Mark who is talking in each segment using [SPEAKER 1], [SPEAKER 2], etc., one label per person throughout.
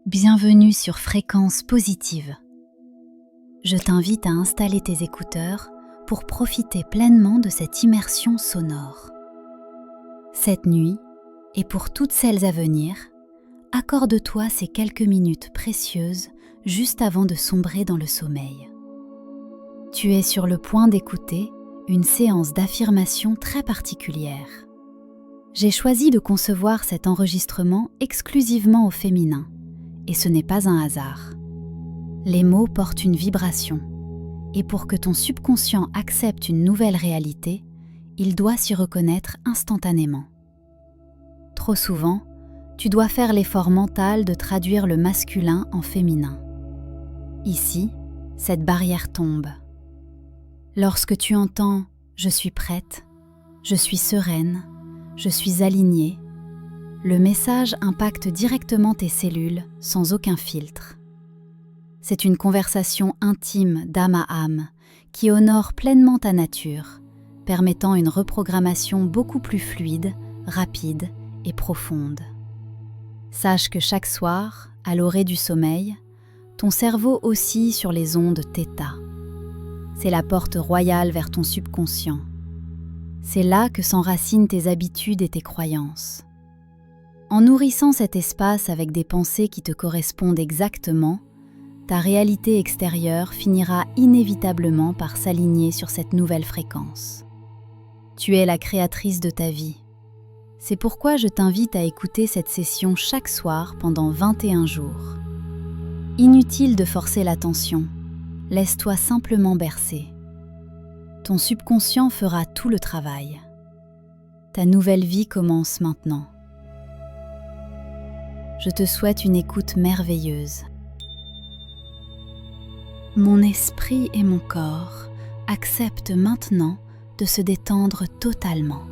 [SPEAKER 1] Bienvenue sur Fréquence Positive. Je t'invite à installer tes écouteurs pour profiter pleinement de cette immersion sonore. Cette nuit, et pour toutes celles à venir, accorde-toi ces quelques minutes précieuses juste avant de sombrer dans le sommeil. Tu es sur le point d'écouter une séance d'affirmation très particulière. J'ai choisi de concevoir cet enregistrement exclusivement au féminin, et ce n'est pas un hasard. Les mots portent une vibration, et pour que ton subconscient accepte une nouvelle réalité, il doit s'y reconnaître instantanément. Trop souvent, tu dois faire l'effort mental de traduire le masculin en féminin. Ici, cette barrière tombe. Lorsque tu entends « je suis prête »,« je suis sereine »,« je suis alignée », le message impacte directement tes cellules sans aucun filtre. C'est une conversation intime d'âme à âme qui honore pleinement ta nature, permettant une reprogrammation beaucoup plus fluide, rapide et profonde. Sache que chaque soir, à l'orée du sommeil, ton cerveau oscille sur les ondes θ. C'est la porte royale vers ton subconscient. C'est là que s'enracinent tes habitudes et tes croyances. En nourrissant cet espace avec des pensées qui te correspondent exactement, ta réalité extérieure finira inévitablement par s'aligner sur cette nouvelle fréquence. Tu es la créatrice de ta vie. C'est pourquoi je t'invite à écouter cette session chaque soir pendant 21 jours. Inutile de forcer l'attention, laisse-toi simplement bercer. Ton subconscient fera tout le travail. Ta nouvelle vie commence maintenant. Je te souhaite une écoute merveilleuse. Mon esprit et mon corps acceptent maintenant de se détendre totalement.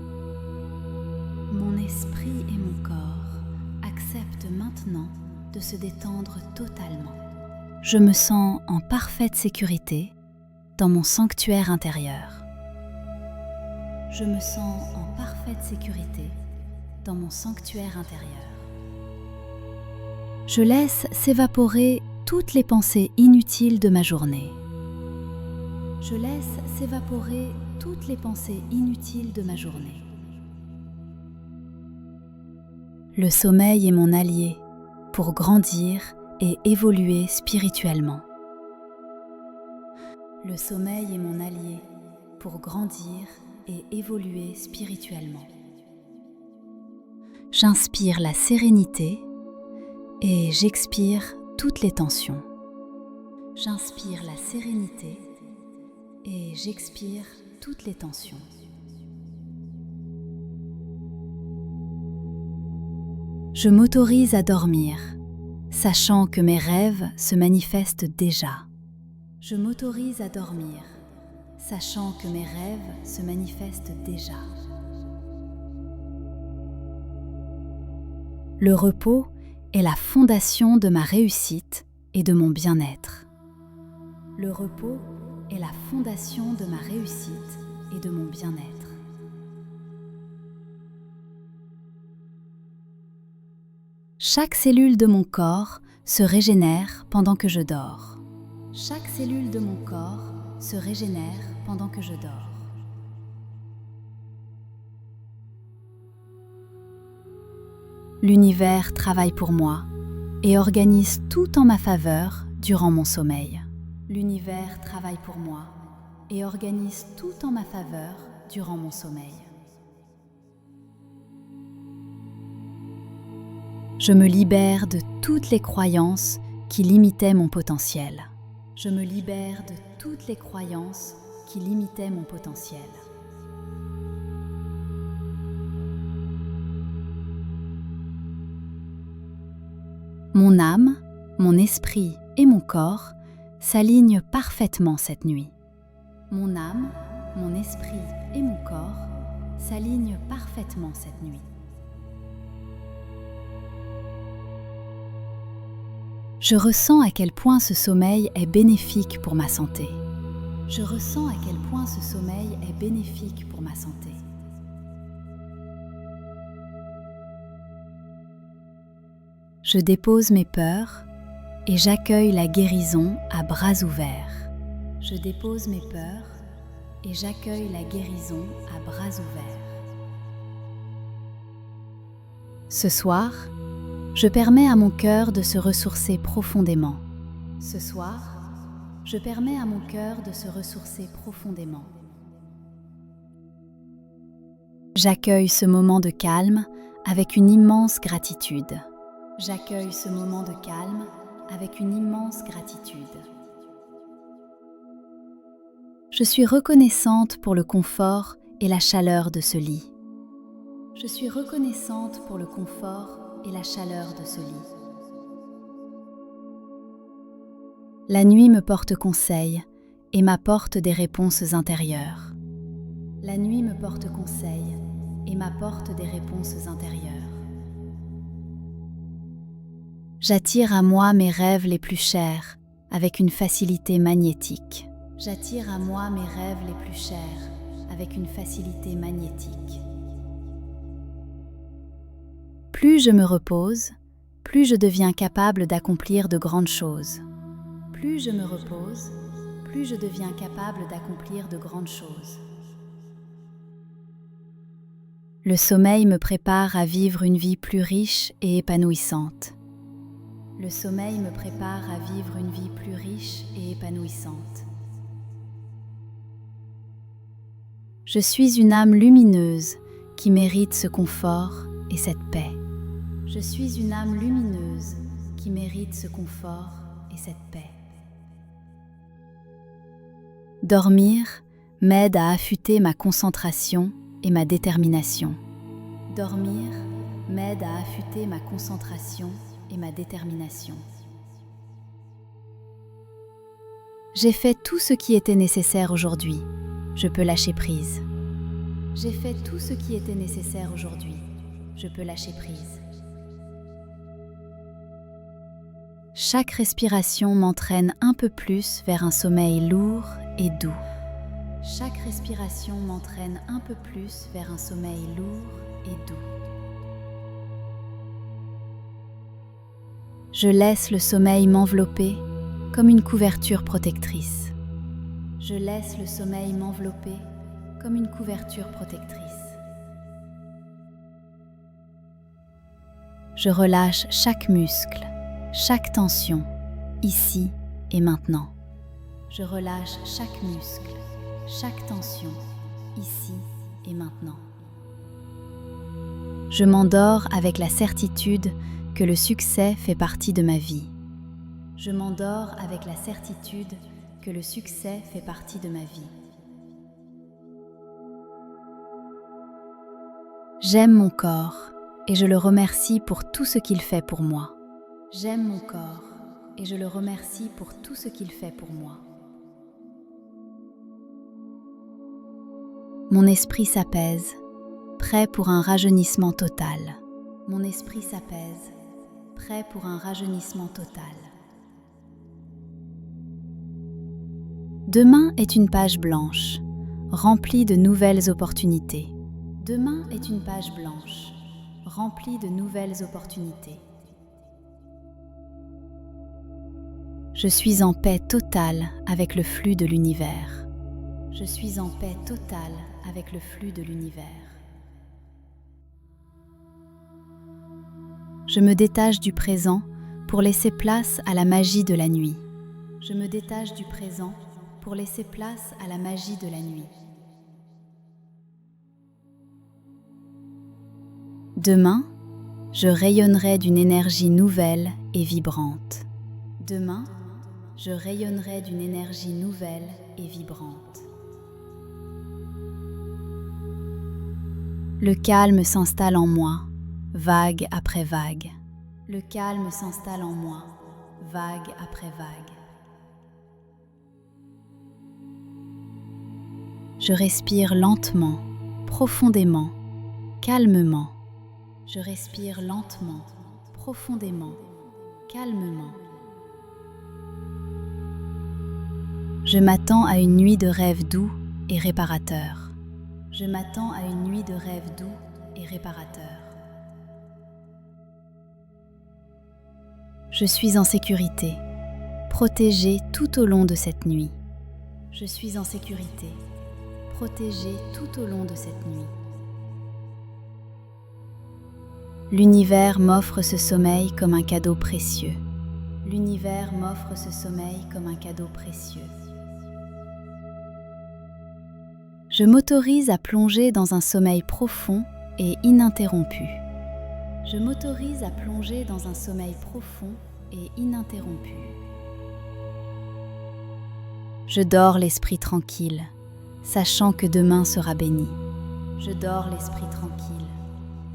[SPEAKER 1] Mon esprit et mon corps acceptent maintenant de se détendre totalement. Je me sens en parfaite sécurité dans mon sanctuaire intérieur. Je me sens en parfaite sécurité dans mon sanctuaire intérieur. Je laisse s'évaporer toutes les pensées inutiles de ma journée. Je laisse s'évaporer toutes les pensées inutiles de ma journée. Le sommeil est mon allié pour grandir et évoluer spirituellement. Le sommeil est mon allié pour grandir et évoluer spirituellement. J'inspire la sérénité et j'expire toutes les tensions. J'inspire la sérénité et j'expire toutes les tensions. Je m'autorise à dormir, sachant que mes rêves se manifestent déjà. Je m'autorise à dormir, sachant que mes rêves se manifestent déjà. Le repos est la fondation de ma réussite et de mon bien-être. Le repos est la fondation de ma réussite et de mon bien-être. Chaque cellule de mon corps se régénère pendant que je dors. Chaque cellule de mon corps se régénère pendant que je dors. L'univers travaille pour moi et organise tout en ma faveur durant mon sommeil. L'univers travaille pour moi et organise tout en ma faveur durant mon sommeil. Je me libère de toutes les croyances qui limitaient mon potentiel. Je me libère de toutes les croyances qui limitaient mon potentiel. Mon âme, mon esprit et mon corps s'alignent parfaitement cette nuit. Mon âme, mon esprit et mon corps s'alignent parfaitement cette nuit. Je ressens à quel point ce sommeil est bénéfique pour ma santé. Je ressens à quel point ce sommeil est bénéfique pour ma santé. Je dépose mes peurs et j'accueille la guérison à bras ouverts. Je dépose mes peurs et j'accueille la guérison à bras ouverts. Ce soir, je permets à mon cœur de se ressourcer profondément. Ce soir, je permets à mon cœur de se ressourcer profondément. J'accueille ce moment de calme avec une immense gratitude. J'accueille ce moment de calme avec une immense gratitude. Je suis reconnaissante pour le confort et la chaleur de ce lit. Je suis reconnaissante pour le confort et la chaleur de ce lit. La nuit me porte conseil et m'apporte des réponses intérieures. La nuit me porte conseil et m'apporte des réponses intérieures. J'attire à moi mes rêves les plus chers avec une facilité magnétique. J'attire à moi mes rêves les plus chers avec une facilité magnétique. Plus je me repose, plus je deviens capable d'accomplir de grandes choses. Plus je me repose, plus je deviens capable d'accomplir de grandes choses. Le sommeil me prépare à vivre une vie plus riche et épanouissante. Le sommeil me prépare à vivre une vie plus riche et épanouissante. Je suis une âme lumineuse qui mérite ce confort et cette paix. Je suis une âme lumineuse qui mérite ce confort et cette paix. Dormir m'aide à affûter ma concentration et ma détermination. Dormir m'aide à affûter ma concentration et ma détermination. J'ai fait tout ce qui était nécessaire aujourd'hui. Je peux lâcher prise. J'ai fait tout ce qui était nécessaire aujourd'hui. Je peux lâcher prise. Chaque respiration m'entraîne un peu plus vers un sommeil lourd et doux. Chaque respiration m'entraîne un peu plus vers un sommeil lourd et doux. Je laisse le sommeil m'envelopper comme une couverture protectrice. Je laisse le sommeil m'envelopper comme une couverture protectrice. Je relâche chaque muscle, chaque tension, ici et maintenant. Je relâche chaque muscle, chaque tension, ici et maintenant. Je m'endors avec la certitude que le succès fait partie de ma vie. Je m'endors avec la certitude que le succès fait partie de ma vie. J'aime mon corps et je le remercie pour tout ce qu'il fait pour moi. J'aime mon corps et je le remercie pour tout ce qu'il fait pour moi. Mon esprit s'apaise, prêt pour un rajeunissement total. Mon esprit s'apaise, prêt pour un rajeunissement total. Demain est une page blanche, remplie de nouvelles opportunités. Demain est une page blanche, remplie de nouvelles opportunités. Je suis en paix totale avec le flux de l'univers. Je suis en paix totale avec le flux de l'univers. Je me détache du présent pour laisser place à la magie de la nuit. Je me détache du présent pour laisser place à la magie de la nuit. Demain, je rayonnerai d'une énergie nouvelle et vibrante. Demain, je rayonnerai d'une énergie nouvelle et vibrante. Le calme s'installe en moi, vague après vague. Le calme s'installe en moi, vague après vague. Je respire lentement, profondément, calmement. Je respire lentement, profondément, calmement. Je m'attends à une nuit de rêves doux et réparateurs. Je m'attends à une nuit de rêves doux et réparateurs. Je suis en sécurité, protégée tout au long de cette nuit. Je suis en sécurité, protégée tout au long de cette nuit. L'univers m'offre ce sommeil comme un cadeau précieux. L'univers m'offre ce sommeil comme un cadeau précieux. Je m'autorise à plonger dans un sommeil profond et ininterrompu. Je m'autorise à plonger dans un sommeil profond et ininterrompu. Je dors l'esprit tranquille, sachant que demain sera béni. Je dors l'esprit tranquille,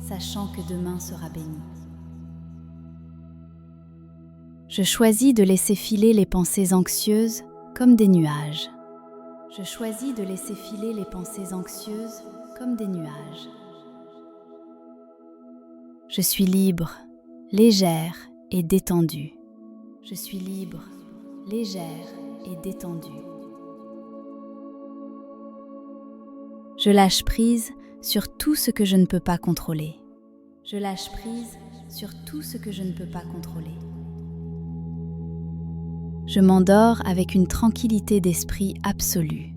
[SPEAKER 1] sachant que demain sera béni. Je choisis de laisser filer les pensées anxieuses comme des nuages. Je choisis de laisser filer les pensées anxieuses comme des nuages. Je suis libre, légère et détendue. Je suis libre, légère et détendue. Je lâche prise sur tout ce que je ne peux pas contrôler. Je lâche prise sur tout ce que je ne peux pas contrôler. Je m'endors avec une tranquillité d'esprit absolue.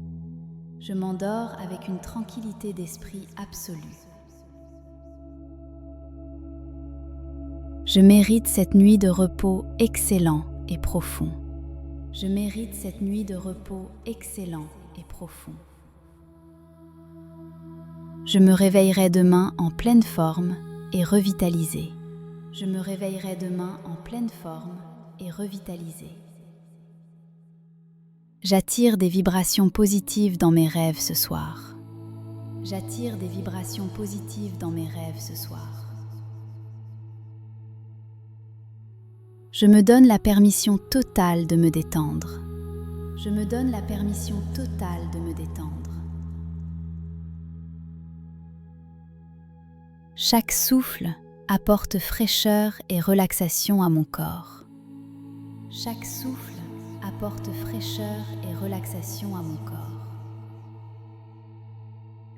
[SPEAKER 1] Je m'endors avec une tranquillité d'esprit absolue. Je mérite cette nuit de repos excellent et profond. Je mérite cette nuit de repos excellent et profond. Je me réveillerai demain en pleine forme et revitalisée. Je me réveillerai demain en pleine forme et revitalisée. J'attire des vibrations positives dans mes rêves ce soir. J'attire des vibrations positives dans mes rêves ce soir. Je me donne la permission totale de me détendre. Je me donne la permission totale de me détendre. Chaque souffle apporte fraîcheur et relaxation à mon corps. Chaque souffle apporte fraîcheur et relaxation à mon corps.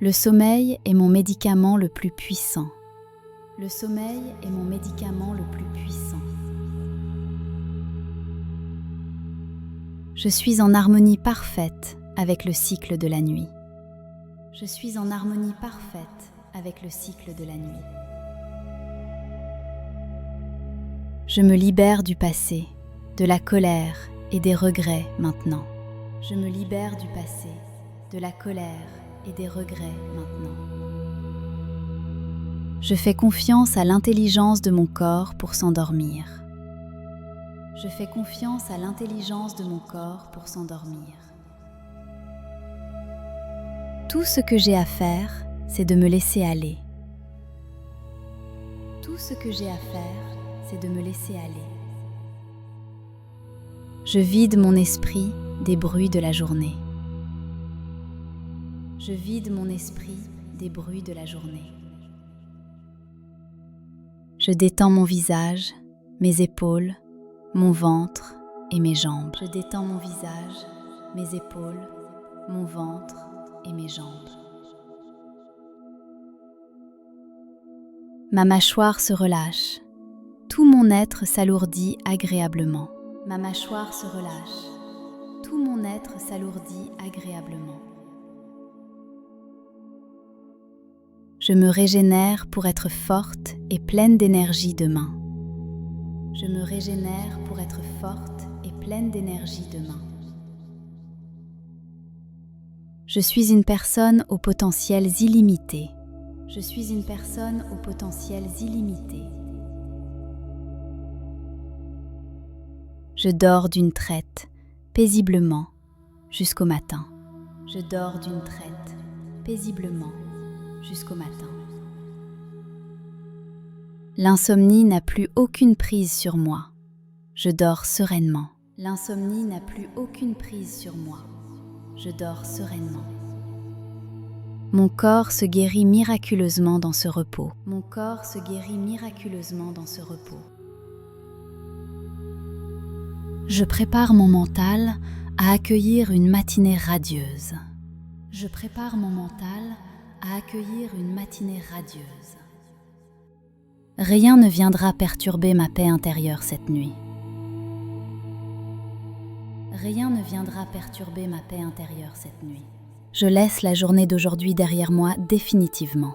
[SPEAKER 1] Le sommeil est mon médicament le plus puissant. Le sommeil est mon médicament le plus puissant. Je suis en harmonie parfaite avec le cycle de la nuit. Je suis en harmonie parfaite avec le cycle de la nuit. Je me libère du passé, de la colère et des regrets maintenant. Je me libère du passé, de la colère et des regrets maintenant. Je fais confiance à l'intelligence de mon corps pour s'endormir. Je fais confiance à l'intelligence de mon corps pour s'endormir. Tout ce que j'ai à faire, c'est de me laisser aller. Tout ce que j'ai à faire, c'est de me laisser aller. Je vide mon esprit des bruits de la journée. Je vide mon esprit des bruits de la journée. Je détends mon visage, mes épaules, mon ventre et mes jambes. Je détends mon visage, mes épaules, mon ventre et mes jambes. Ma mâchoire se relâche. Tout mon être s'alourdit agréablement. Ma mâchoire se relâche. Tout mon être s'alourdit agréablement. Je me régénère pour être forte et pleine d'énergie demain. Je me régénère pour être forte et pleine d'énergie demain. Je suis une personne aux potentiels illimités. Je suis une personne aux potentiels illimités. Je dors d'une traite, paisiblement, jusqu'au matin. Je dors d'une traite, paisiblement, jusqu'au matin. L'insomnie n'a plus aucune prise sur moi. Je dors sereinement. L'insomnie n'a plus aucune prise sur moi. Je dors sereinement. Mon corps se guérit miraculeusement dans ce repos. Mon corps se guérit miraculeusement dans ce repos. Je prépare mon mental à accueillir une matinée radieuse. Je prépare mon mental à accueillir une matinée radieuse. Rien ne viendra perturber ma paix intérieure cette nuit. Rien ne viendra perturber ma paix intérieure cette nuit. Je laisse la journée d'aujourd'hui derrière moi définitivement.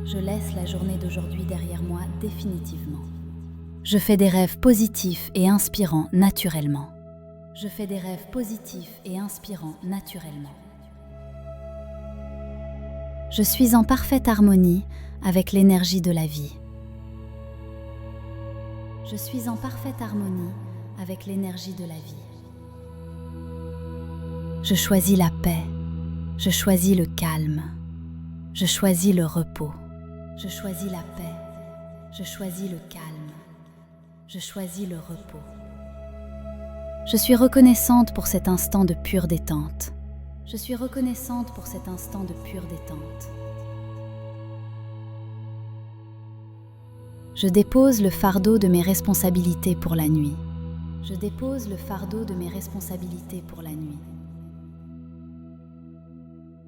[SPEAKER 1] Je laisse la journée d'aujourd'hui derrière moi définitivement. Je fais des rêves positifs et inspirants naturellement. Je fais des rêves positifs et inspirants naturellement. Je suis en parfaite harmonie avec l'énergie de la vie. Je suis en parfaite harmonie avec l'énergie de la vie. Je choisis la paix, je choisis le calme, je choisis le repos. Je choisis la paix, je choisis le calme, je choisis le repos. Je suis reconnaissante pour cet instant de pure détente. Je suis reconnaissante pour cet instant de pure détente. Je dépose le fardeau de mes responsabilités pour la nuit. Je dépose le fardeau de mes responsabilités pour la nuit.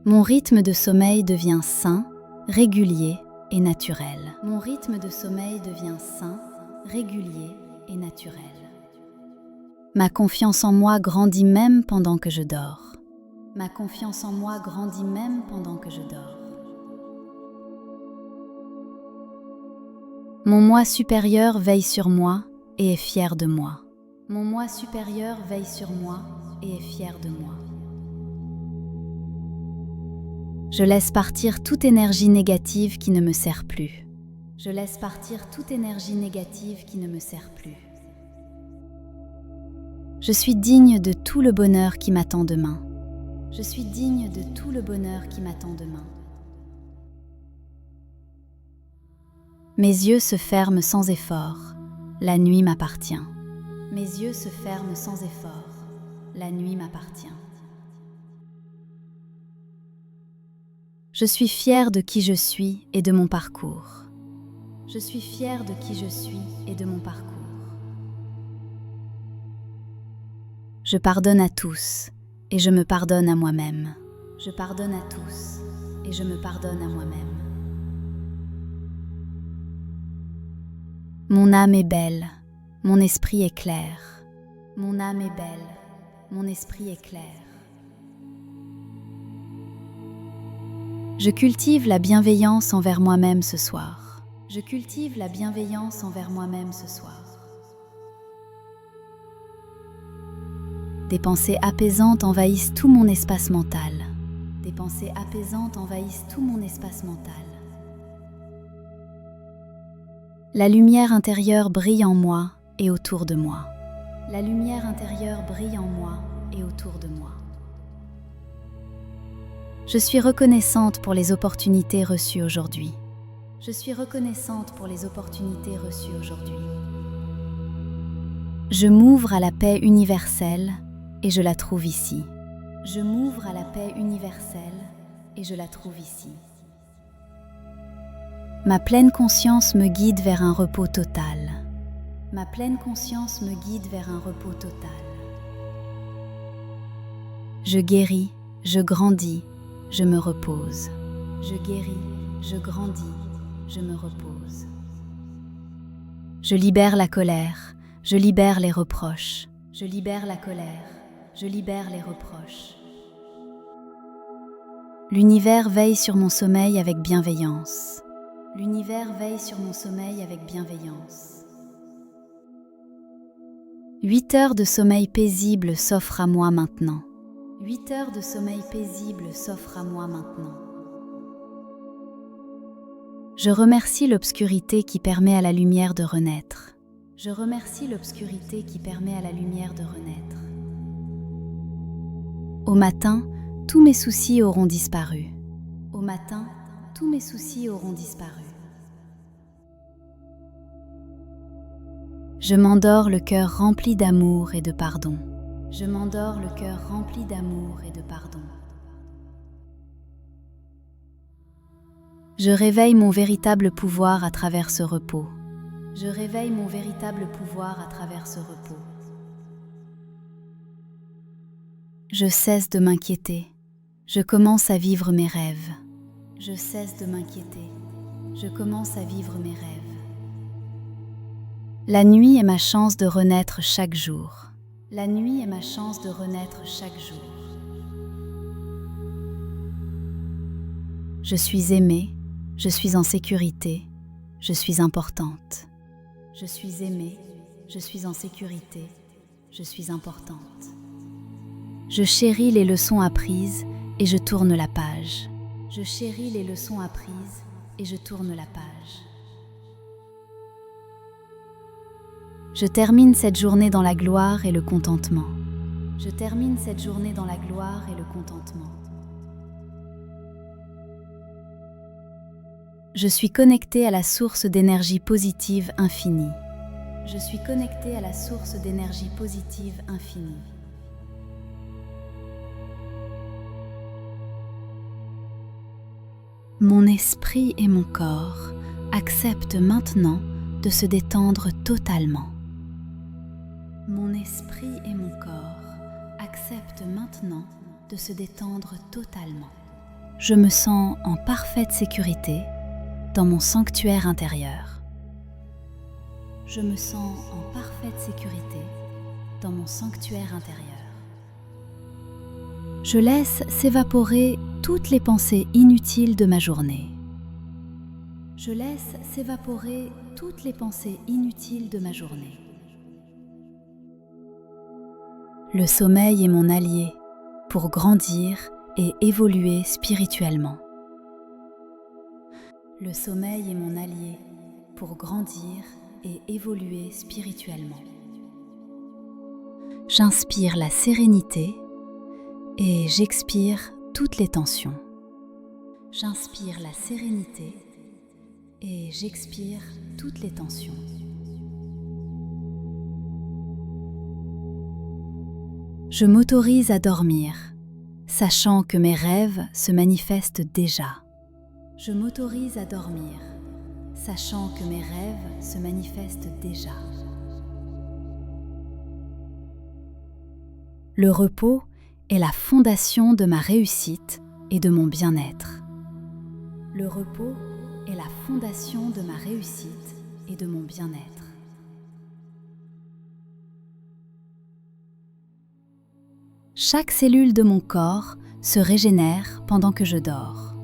[SPEAKER 1] Mon rythme de sommeil devient sain, régulier et naturel. Mon rythme de sommeil devient sain, régulier et naturel. Ma confiance en moi grandit même pendant que je dors. Ma confiance en moi grandit même pendant que je dors. Mon moi supérieur veille sur moi et est fier de moi. Mon moi supérieur veille sur moi et est fier de moi. Je laisse partir toute énergie négative qui ne me sert plus. Je laisse partir toute énergie négative qui ne me sert plus. Je suis digne de tout le bonheur qui m'attend demain. Je suis digne de tout le bonheur qui m'attend demain. Mes yeux se ferment sans effort. La nuit m'appartient. Mes yeux se ferment sans effort. La nuit m'appartient. Je suis fière de qui je suis et de mon parcours. Je suis fière de qui je suis et de mon parcours. Je pardonne à tous et je me pardonne à moi-même. Je pardonne à tous et je me pardonne à moi-même. Mon âme est belle, mon esprit est clair. Mon âme est belle, mon esprit est clair. Je cultive la bienveillance envers moi-même ce soir. Je cultive la bienveillance envers moi-même ce soir. Des pensées apaisantes envahissent tout mon espace mental. Des pensées apaisantes envahissent tout mon espace mental. La lumière intérieure brille en moi et autour de moi. La lumière intérieure brille en moi et autour de moi. Je suis reconnaissante pour les opportunités reçues aujourd'hui. Je suis reconnaissante pour les opportunités reçues aujourd'hui. Je m'ouvre à la paix universelle et je la trouve ici. Je m'ouvre à la paix universelle et je la trouve ici. Ma pleine conscience me guide vers un repos total. Ma pleine conscience me guide vers un repos total. Je guéris, je grandis, je me repose. Je guéris, je grandis, je me repose. Je libère la colère, je libère les reproches. Je libère la colère, je libère les reproches. L'univers veille sur mon sommeil avec bienveillance. L'univers veille sur mon sommeil avec bienveillance. 8 heures de sommeil paisible s'offrent à moi maintenant. 8 heures de sommeil paisible s'offrent à moi maintenant. Je remercie l'obscurité qui permet à la lumière de renaître. Je remercie l'obscurité qui permet à la lumière de renaître. Au matin, tous mes soucis auront disparu. Au matin, tous mes soucis auront disparu. Je m'endors le cœur rempli d'amour et de pardon. Je m'endors le cœur rempli d'amour et de pardon. Je réveille mon véritable pouvoir à travers ce repos. Je réveille mon véritable pouvoir à travers ce repos. Je cesse de m'inquiéter. Je commence à vivre mes rêves. Je cesse de m'inquiéter. Je commence à vivre mes rêves. La nuit est ma chance de renaître chaque jour. La nuit est ma chance de renaître chaque jour. Je suis aimée, je suis en sécurité, je suis importante. Je suis aimée, je suis en sécurité, je suis importante. Je chéris les leçons apprises et je tourne la page. Je chéris les leçons apprises et je tourne la page. Je termine cette journée dans la gloire et le contentement. Je termine cette journée dans la gloire et le contentement. Je suis connectée à la source d'énergie positive infinie. Je suis connectée à la source d'énergie positive infinie. Mon esprit et mon corps acceptent maintenant de se détendre totalement. Mon esprit et mon corps acceptent maintenant de se détendre totalement. Je me sens en parfaite sécurité dans mon sanctuaire intérieur. Je me sens en parfaite sécurité dans mon sanctuaire intérieur. Je laisse s'évaporer toutes les pensées inutiles de ma journée. Je laisse s'évaporer toutes les pensées inutiles de ma journée. Le sommeil est mon allié pour grandir et évoluer spirituellement. Le sommeil est mon allié pour grandir et évoluer spirituellement. J'inspire la sérénité et j'expire toutes les tensions. J'inspire la sérénité et j'expire toutes les tensions. Je m'autorise à dormir, sachant que mes rêves se manifestent déjà. Je m'autorise à dormir, sachant que mes rêves se manifestent déjà. Le repos est la fondation de ma réussite et de mon bien-être. Le repos est la fondation de ma réussite et de mon bien-être. Chaque cellule de mon corps se régénère pendant que je dors.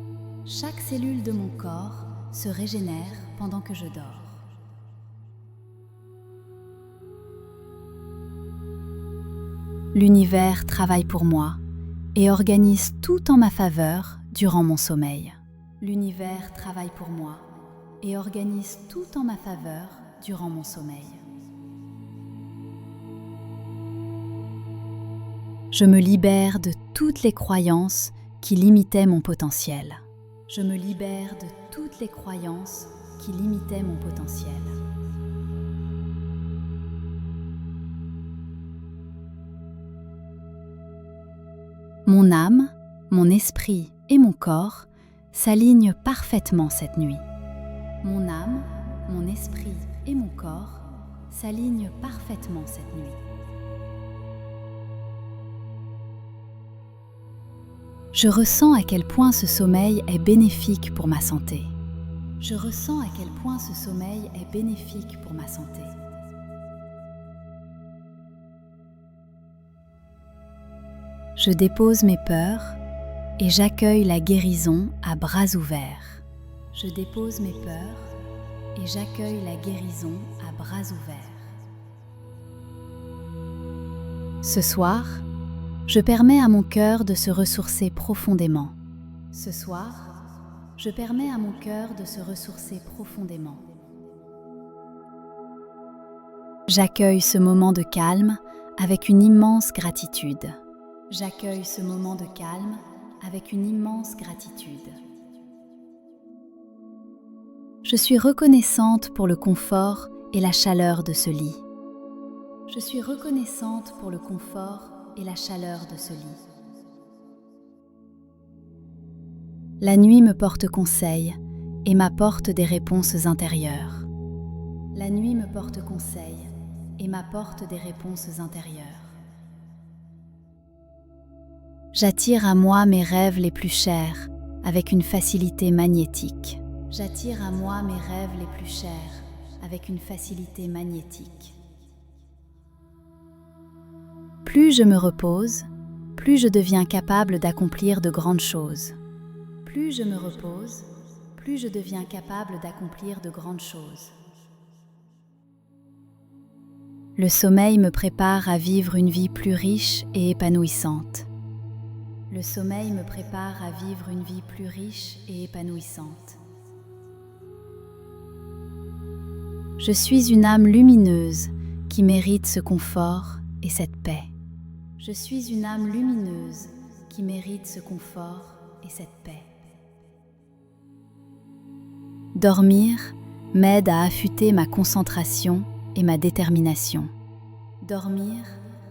[SPEAKER 1] Chaque cellule de mon corps se régénère pendant que je dors. L'univers travaille pour moi et organise tout en ma faveur durant mon sommeil. L'univers travaille pour moi et organise tout en ma faveur durant mon sommeil. Je me libère de toutes les croyances qui limitaient mon potentiel. Je me libère de toutes les croyances qui limitaient mon potentiel. Mon âme, mon esprit et mon corps s'alignent parfaitement cette nuit. Mon âme, mon esprit et mon corps s'alignent parfaitement cette nuit. Je ressens à quel point ce sommeil est bénéfique pour ma santé. Je ressens à quel point ce sommeil est bénéfique pour ma santé. Je dépose mes peurs et j'accueille la guérison à bras ouverts. Je dépose mes peurs et j'accueille la guérison à bras ouverts. Ce soir, je permets à mon cœur de se ressourcer profondément. Ce soir, je permets à mon cœur de se ressourcer profondément. J'accueille ce moment de calme avec une immense gratitude. J'accueille ce moment de calme avec une immense gratitude. Je suis reconnaissante pour le confort et la chaleur de ce lit. Je suis reconnaissante pour le confort et la chaleur de ce lit. La nuit me porte conseil et m'apporte des réponses intérieures. La nuit me porte conseil et m'apporte des réponses intérieures. J'attire à moi mes rêves les plus chers avec une facilité magnétique. J'attire à moi mes rêves les plus chers avec une facilité magnétique. Plus je me repose, plus je deviens capable d'accomplir de grandes choses. Plus je me repose, plus je deviens capable d'accomplir de grandes choses. Le sommeil me prépare à vivre une vie plus riche et épanouissante. Le sommeil me prépare à vivre une vie plus riche et épanouissante. Je suis une âme lumineuse qui mérite ce confort et cette paix. Je suis une âme lumineuse qui mérite ce confort et cette paix. Dormir m'aide à affûter ma concentration et ma détermination. Dormir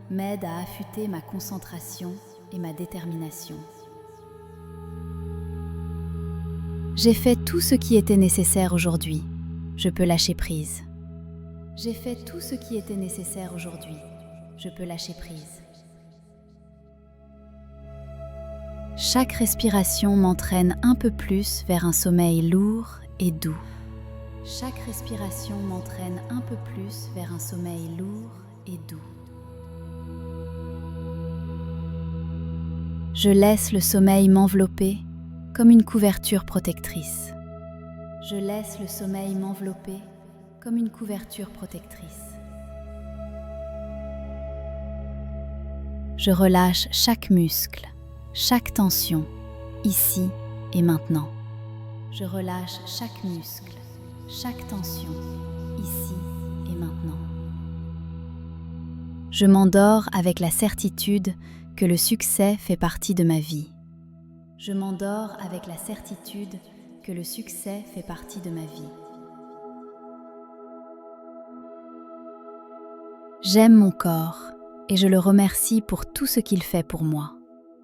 [SPEAKER 1] m'aide à affûter ma concentration et ma détermination. J'ai fait tout ce qui était nécessaire aujourd'hui. Je peux lâcher prise. J'ai fait tout ce qui était nécessaire aujourd'hui. Je peux lâcher prise. Chaque respiration m'entraîne un peu plus vers un sommeil lourd et doux. Chaque respiration m'entraîne un peu plus vers un sommeil lourd et doux. Je laisse le sommeil m'envelopper comme une couverture protectrice. Je laisse le sommeil m'envelopper comme une couverture protectrice. Je relâche chaque muscle, chaque tension, ici et maintenant. Je relâche chaque muscle, chaque tension, ici et maintenant. Je m'endors avec la certitude que le succès fait partie de ma vie. Je m'endors avec la certitude que le succès fait partie de ma vie. J'aime mon corps et je le remercie pour tout ce qu'il fait pour moi.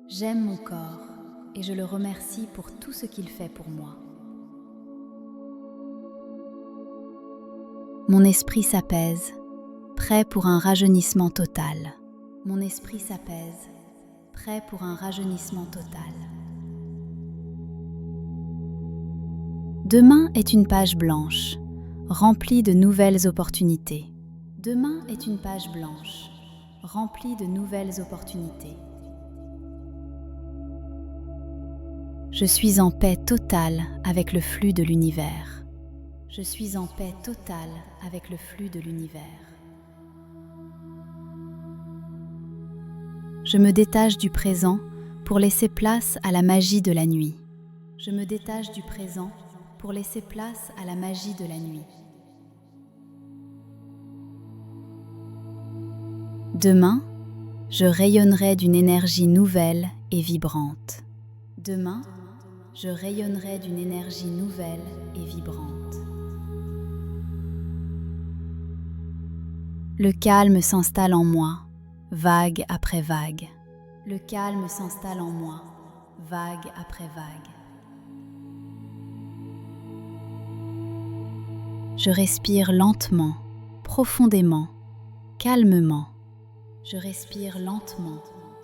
[SPEAKER 1] J'aime mon corps et je le remercie pour tout ce qu'il fait pour moi. Mon esprit s'apaise, prêt pour un rajeunissement total. Mon esprit s'apaise, prêt pour un rajeunissement total. Demain est une page blanche, remplie de nouvelles opportunités. Demain est une page blanche, remplie de nouvelles opportunités. Je suis en paix totale avec le flux de l'univers. Je suis en paix totale avec le flux de l'univers. Je me détache du présent pour laisser place à la magie de la nuit. Je me détache du présent pour laisser place à la magie de la nuit. Demain, je rayonnerai d'une énergie nouvelle et vibrante. Demain, je rayonnerai d'une énergie nouvelle et vibrante. Le calme s'installe en moi, vague après vague. Le calme s'installe en moi, vague après vague. Je respire lentement, profondément, calmement. Je respire lentement,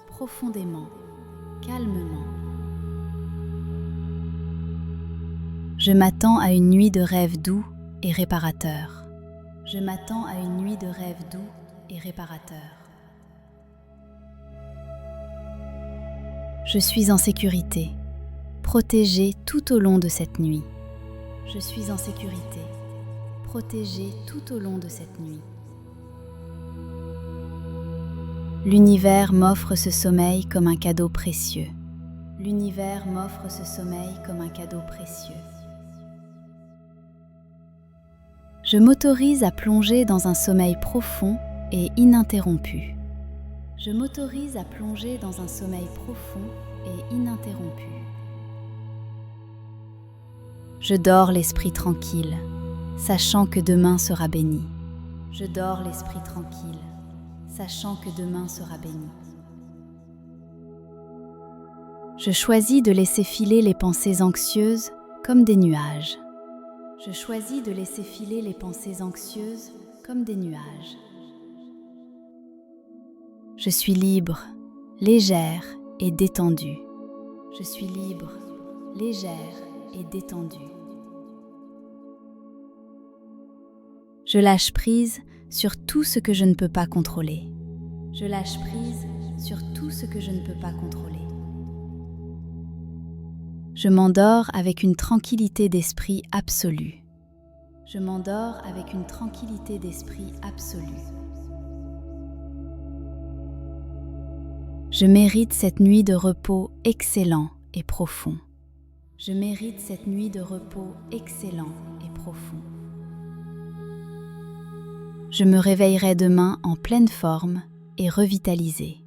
[SPEAKER 1] profondément, calmement. Je m'attends à une nuit de rêves doux et réparateurs. Je m'attends à une nuit de rêves doux et réparateurs. Je suis en sécurité, protégée tout au long de cette nuit. Je suis en sécurité, protégée tout au long de cette nuit. L'univers m'offre ce sommeil comme un cadeau précieux. L'univers m'offre ce sommeil comme un cadeau précieux. Je m'autorise à plonger dans un sommeil profond et ininterrompu. Je m'autorise à plonger dans un sommeil profond et ininterrompu. Je dors l'esprit tranquille, sachant que demain sera béni. Je dors l'esprit tranquille, sachant que demain sera béni. Je choisis de laisser filer les pensées anxieuses comme des nuages. Je choisis de laisser filer les pensées anxieuses comme des nuages. Je suis libre, légère et détendue. Je suis libre, légère et détendue. Je lâche prise sur tout ce que je ne peux pas contrôler. Je lâche prise sur tout ce que je ne peux pas contrôler. Je m'endors avec une tranquillité d'esprit absolue. Je m'endors avec une tranquillité d'esprit absolue. Je mérite cette nuit de repos excellent et profond. Je mérite cette nuit de repos excellent et profond. Je me réveillerai demain en pleine forme et revitalisée.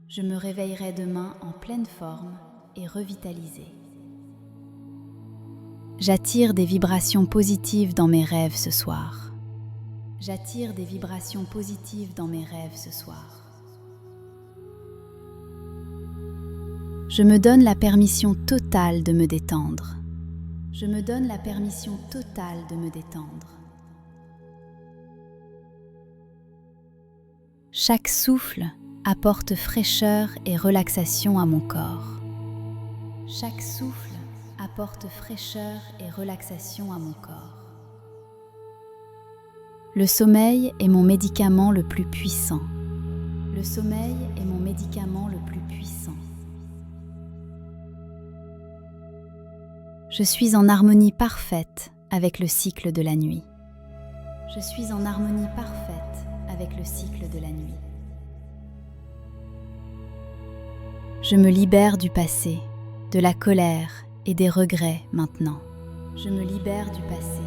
[SPEAKER 1] Je me réveillerai demain en pleine forme et revitalisée. J'attire des vibrations positives dans mes rêves ce soir. J'attire des vibrations positives dans mes rêves ce soir. Je me donne la permission totale de me détendre. Je me donne la permission totale de me détendre. Chaque souffle apporte fraîcheur et relaxation à mon corps. Chaque souffle apporte fraîcheur et relaxation à mon corps. Le sommeil est mon médicament le plus puissant. Le sommeil est mon médicament le plus puissant. Je suis en harmonie parfaite avec le cycle de la nuit. Je suis en harmonie parfaite avec le cycle de la nuit. Je me libère du passé, de la colère et des regrets maintenant. Je me libère du passé,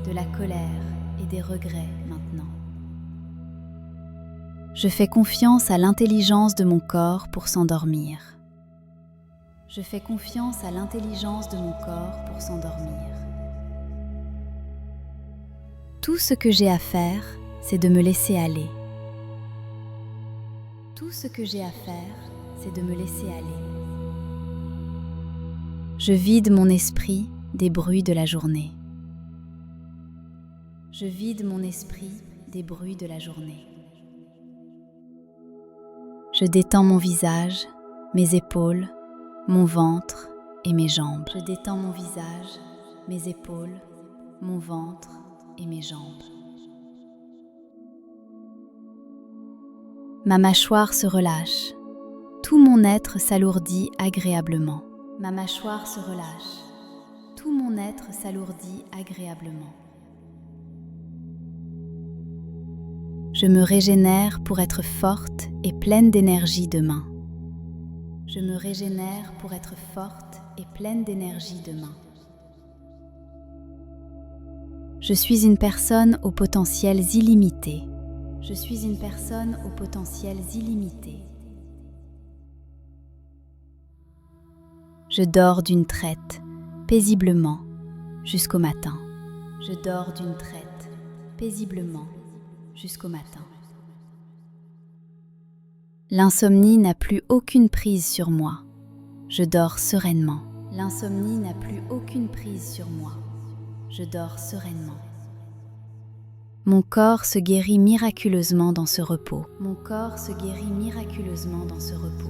[SPEAKER 1] de la colère et des regrets maintenant. Je fais confiance à l'intelligence de mon corps pour s'endormir. Je fais confiance à l'intelligence de mon corps pour s'endormir. Tout ce que j'ai à faire, c'est de me laisser aller. Tout ce que j'ai à faire, c'est de me laisser aller. Je vide mon esprit des bruits de la journée. Je vide mon esprit des bruits de la journée. Je détends mon visage, mes épaules, mon ventre et mes jambes. Je détends mon visage, mes épaules, mon ventre et mes jambes. Ma mâchoire se relâche. Tout mon être s'alourdit agréablement. Ma mâchoire se relâche. Tout mon être s'alourdit agréablement. Je me régénère pour être forte et pleine d'énergie demain. Je me régénère pour être forte et pleine d'énergie demain. Je suis une personne aux potentiels illimités. Je suis une personne aux potentiels illimités. Je dors d'une traite, paisiblement, jusqu'au matin. Je dors d'une traite, paisiblement, jusqu'au matin. L'insomnie n'a plus aucune prise sur moi. Je dors sereinement. L'insomnie n'a plus aucune prise sur moi. Je dors sereinement. Mon corps se guérit miraculeusement dans ce repos. Mon corps se guérit miraculeusement dans ce repos.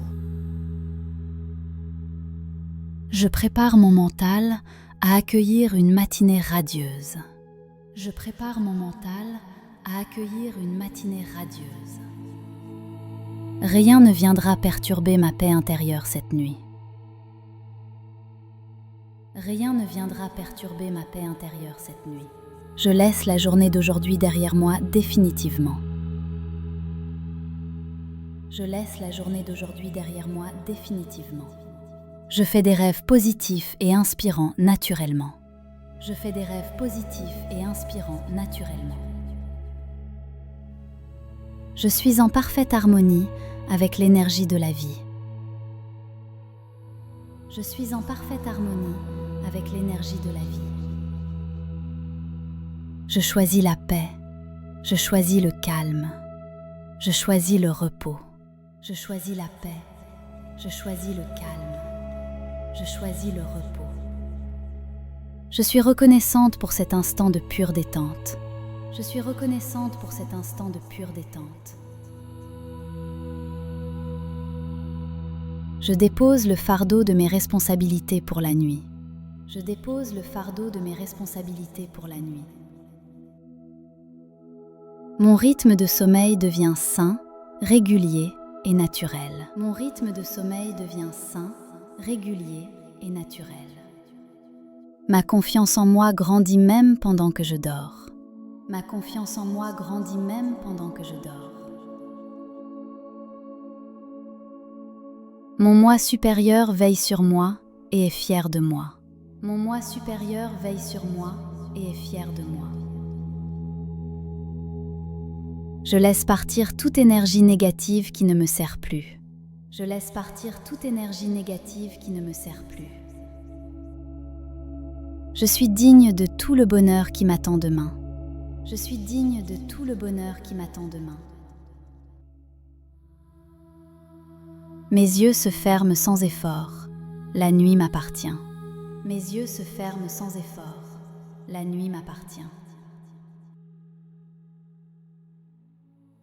[SPEAKER 1] Je prépare mon mental à accueillir une matinée radieuse. Je prépare mon mental à accueillir une matinée radieuse. Rien ne viendra perturber ma paix intérieure cette nuit. Rien ne viendra perturber ma paix intérieure cette nuit. Je laisse la journée d'aujourd'hui derrière moi définitivement. Je laisse la journée d'aujourd'hui derrière moi définitivement. Je fais des rêves positifs et inspirants naturellement. Je fais des rêves positifs et inspirants naturellement. Je suis en parfaite harmonie avec l'énergie de la vie. Je suis en parfaite harmonie avec l'énergie de la vie. Je choisis la paix. Je choisis le calme. Je choisis le repos. Je choisis la paix. Je choisis le calme. Je choisis le repos. Je suis reconnaissante pour cet instant de pure détente. Je suis reconnaissante pour cet instant de pure détente. Je dépose le fardeau de mes responsabilités pour la nuit. Je dépose le fardeau de mes responsabilités pour la nuit. Mon rythme de sommeil devient sain, régulier et naturel. Mon rythme de sommeil devient sain, régulier et naturel. Ma confiance en moi grandit même pendant que je dors. Ma confiance en moi grandit même pendant que je dors. Mon moi supérieur veille sur moi et est fier de moi. Mon moi supérieur veille sur moi et est fier de moi. Je laisse partir toute énergie négative qui ne me sert plus. Je laisse partir toute énergie négative qui ne me sert plus. Je suis digne de tout le bonheur qui m'attend demain. Je suis digne de tout le bonheur qui m'attend demain. Mes yeux se ferment sans effort. La nuit m'appartient. Mes yeux se ferment sans effort. La nuit m'appartient.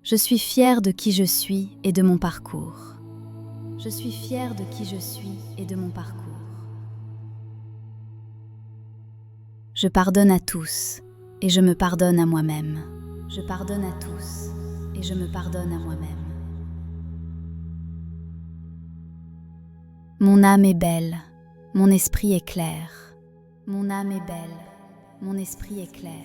[SPEAKER 1] Je suis fière de qui je suis et de mon parcours. Je suis fière de qui je suis et de mon parcours. Je pardonne à tous et je me pardonne à moi-même. Je pardonne à tous et je me pardonne à moi-même. Mon âme est belle, mon esprit est clair. Mon âme est belle, mon esprit est clair.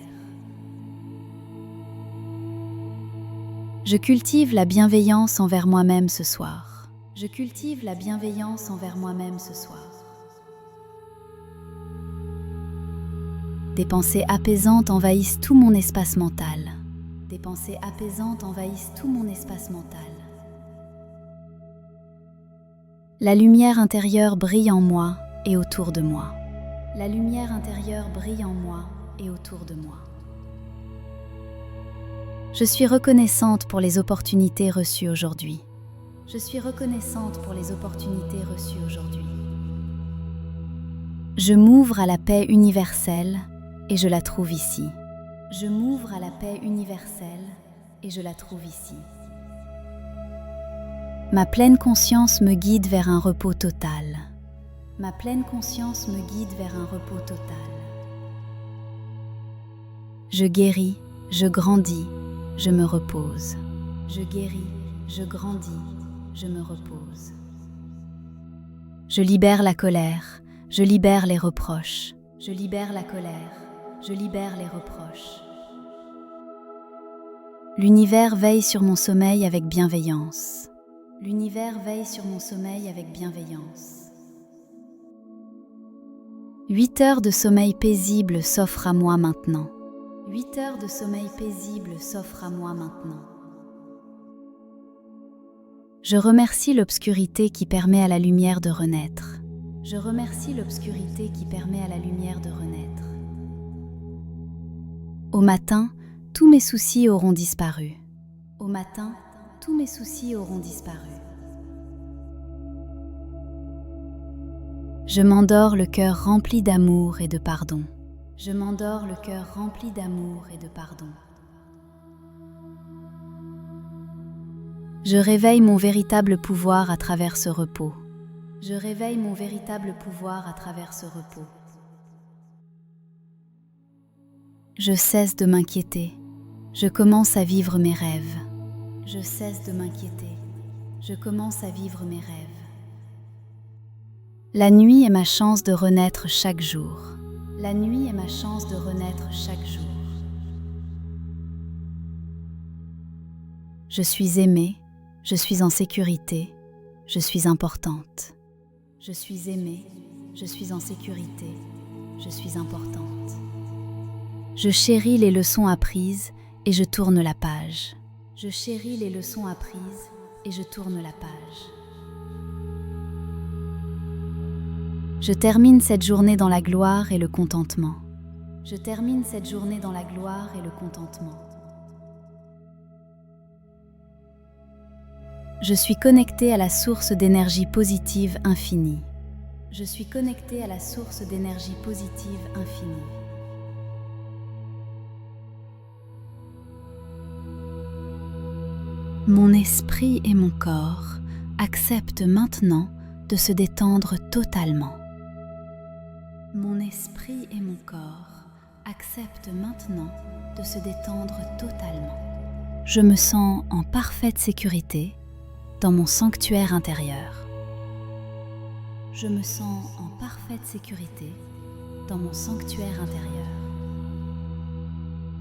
[SPEAKER 1] Je cultive la bienveillance envers moi-même ce soir. Je cultive la bienveillance envers moi-même ce soir. Des pensées apaisantes envahissent tout mon espace mental. Des pensées apaisantes envahissent tout mon espace mental. La lumière intérieure brille en moi et autour de moi. La lumière intérieure brille en moi et autour de moi. Je suis reconnaissante pour les opportunités reçues aujourd'hui. Je suis reconnaissante pour les opportunités reçues aujourd'hui. Je m'ouvre à la paix universelle et je la trouve ici. Je m'ouvre à la paix universelle et je la trouve ici. Ma pleine conscience me guide vers un repos total. Ma pleine conscience me guide vers un repos total. Je guéris, je grandis, je me repose. Je guéris, je grandis, je me repose. Je libère la colère, je libère les reproches. Je libère la colère, je libère les reproches. L'univers veille sur mon sommeil avec bienveillance. L'univers veille sur mon sommeil avec bienveillance. 8 heures de sommeil paisible s'offrent à moi maintenant. 8 heures de sommeil paisible s'offrent à moi maintenant. Je remercie l'obscurité qui permet à la lumière de renaître. Je remercie l'obscurité qui permet à la lumière de renaître. Au matin, tous mes soucis auront disparu. Au matin, tous mes soucis auront disparu. Je m'endors le cœur rempli d'amour et de pardon. Je m'endors le cœur rempli d'amour et de pardon. Je réveille mon véritable pouvoir à travers ce repos. Je réveille mon véritable pouvoir à travers ce repos. Je cesse de m'inquiéter. Je commence à vivre mes rêves. Je cesse de m'inquiéter. Je commence à vivre mes rêves. La nuit est ma chance de renaître chaque jour. La nuit est ma chance de renaître chaque jour. Je suis aimée, je suis en sécurité, je suis importante. Je suis aimée, je suis en sécurité, je suis importante. Je chéris les leçons apprises et je tourne la page. Je chéris les leçons apprises et je tourne la page. Je termine cette journée dans la gloire et le contentement. Je termine cette journée dans la gloire et le contentement. Je suis connectée à la source d'énergie positive infinie. Je suis connectée à la source d'énergie positive infinie. Mon esprit et mon corps acceptent maintenant de se détendre totalement. Mon esprit et mon corps acceptent maintenant de se détendre totalement. Je me sens en parfaite sécurité dans mon sanctuaire intérieur. Je me sens en parfaite sécurité dans mon sanctuaire intérieur.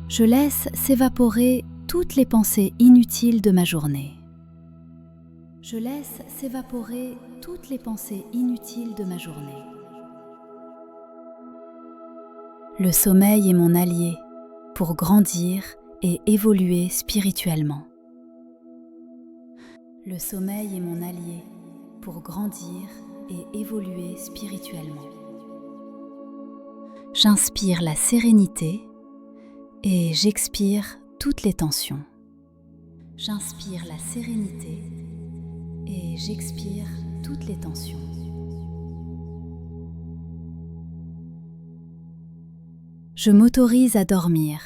[SPEAKER 1] Je laisse s'évaporer toutes les pensées inutiles de ma journée. Je laisse s'évaporer toutes les pensées inutiles de ma journée. Le sommeil est mon allié pour grandir et évoluer spirituellement. Le sommeil est mon allié pour grandir et évoluer spirituellement. J'inspire la sérénité et j'expire toutes les tensions. J'inspire la sérénité et j'expire toutes les tensions. Je m'autorise à dormir,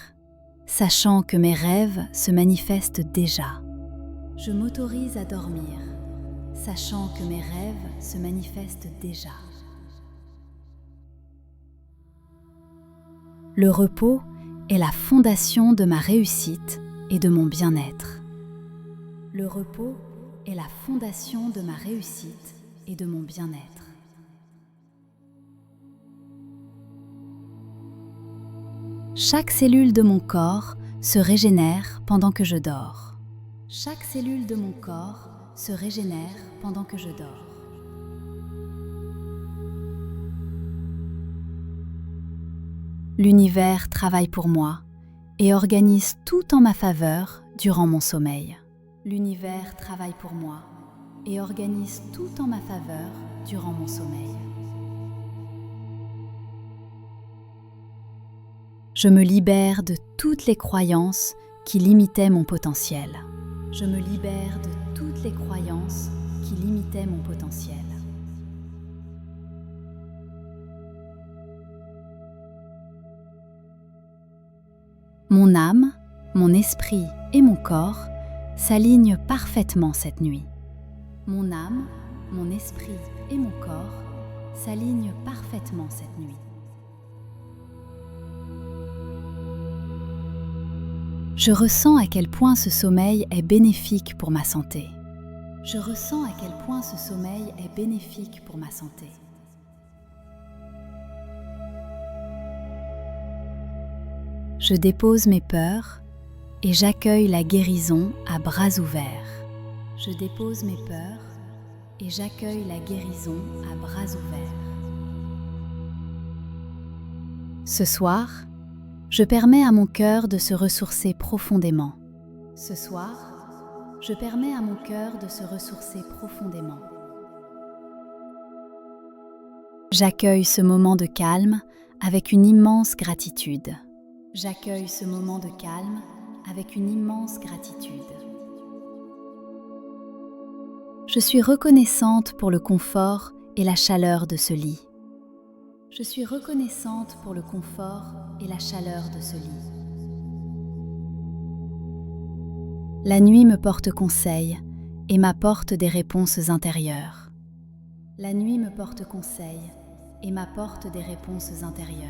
[SPEAKER 1] sachant que mes rêves se manifestent déjà. Je m'autorise à dormir, sachant que mes rêves se manifestent déjà. Le repos est la fondation de ma réussite et de mon bien-être. Le repos est la fondation de ma réussite et de mon bien-être. Chaque cellule de mon corps se régénère pendant que je dors. Chaque cellule de mon corps se régénère pendant que je dors. L'univers travaille pour moi et organise tout en ma faveur durant mon sommeil. L'univers travaille pour moi et organise tout en ma faveur durant mon sommeil. Je me libère de toutes les croyances qui limitaient mon potentiel. Je me libère de toutes les croyances qui limitaient mon potentiel. Mon âme, mon esprit et mon corps s'alignent parfaitement cette nuit. Mon âme, mon esprit et mon corps s'alignent parfaitement cette nuit. Je ressens à quel point ce sommeil est bénéfique pour ma santé. Je ressens à quel point ce sommeil est bénéfique pour ma santé. Je dépose mes peurs et j'accueille la guérison à bras ouverts. Je dépose mes peurs et j'accueille la guérison à bras ouverts. Ce soir, je permets à mon cœur de se ressourcer profondément. Ce soir, je permets à mon cœur de se ressourcer profondément. J'accueille ce moment de calme avec une immense gratitude. J'accueille ce moment de calme avec une immense gratitude. Je suis reconnaissante pour le confort et la chaleur de ce lit. Je suis reconnaissante pour le confort et la chaleur de ce lit. La nuit me porte conseil et m'apporte des réponses intérieures. La nuit me porte conseil et m'apporte des réponses intérieures.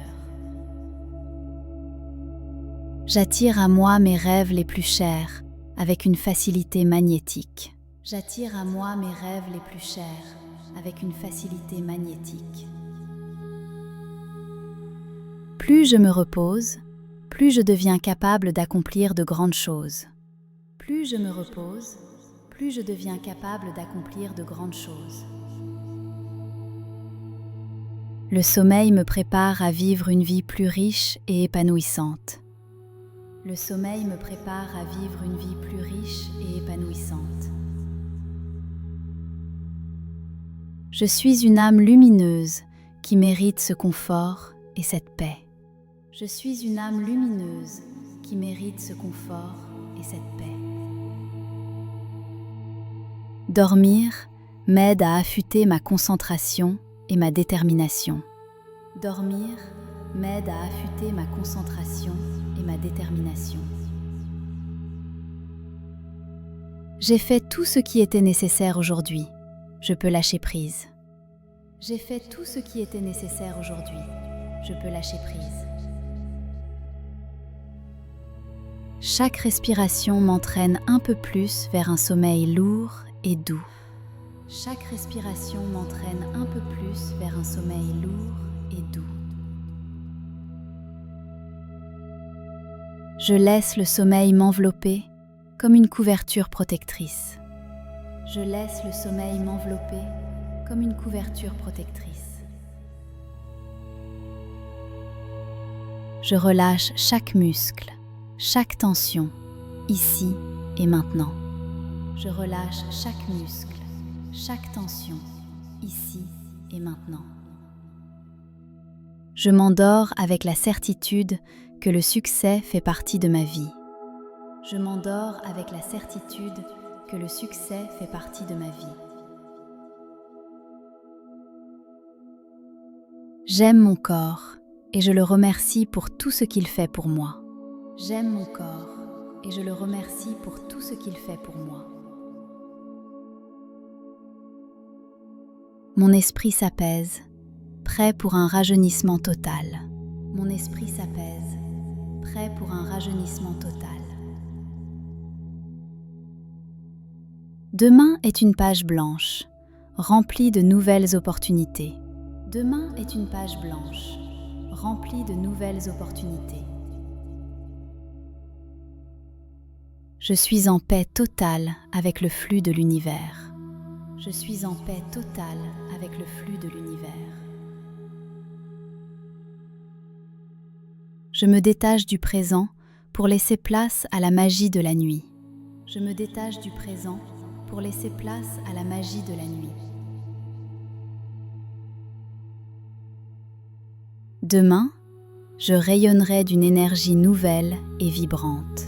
[SPEAKER 1] J'attire à moi mes rêves les plus chers avec une facilité magnétique. J'attire à moi mes rêves les plus chers avec une facilité magnétique. Plus je me repose, plus je deviens capable d'accomplir de grandes choses. Plus je me repose, plus je deviens capable d'accomplir de grandes choses. Le sommeil me prépare à vivre une vie plus riche et épanouissante. Le sommeil me prépare à vivre une vie plus riche et épanouissante. Je suis une âme lumineuse qui mérite ce confort et cette paix. Je suis une âme lumineuse qui mérite ce confort et cette paix. Dormir m'aide à affûter ma concentration et ma détermination. Dormir m'aide à affûter ma concentration et ma détermination. J'ai fait tout ce qui était nécessaire aujourd'hui. Je peux lâcher prise. J'ai fait tout ce qui était nécessaire aujourd'hui. Je peux lâcher prise. Chaque respiration m'entraîne un peu plus vers un sommeil lourd et doux. Chaque respiration m'entraîne un peu plus vers un sommeil lourd et doux. Je laisse le sommeil m'envelopper comme une couverture protectrice. Je laisse le sommeil m'envelopper comme une couverture protectrice. Je relâche chaque muscle, chaque tension, ici et maintenant. Je relâche chaque muscle, chaque tension, ici et maintenant. Je m'endors avec la certitude que le succès fait partie de ma vie. Je m'endors avec la certitude que le succès fait partie de ma vie. J'aime mon corps et je le remercie pour tout ce qu'il fait pour moi. J'aime mon corps et je le remercie pour tout ce qu'il fait pour moi. Mon esprit s'apaise, prêt pour un rajeunissement total. Mon esprit s'apaise, prêt pour un rajeunissement total. Demain est une page blanche, remplie de nouvelles opportunités. Demain est une page blanche, remplie de nouvelles opportunités. Je suis en paix totale avec le flux de l'univers. Je suis en paix totale avec le flux de l'univers. Je me détache du présent pour laisser place à la magie de la nuit. Je me détache du présent pour laisser place à la magie de la nuit. Demain, je rayonnerai d'une énergie nouvelle et vibrante.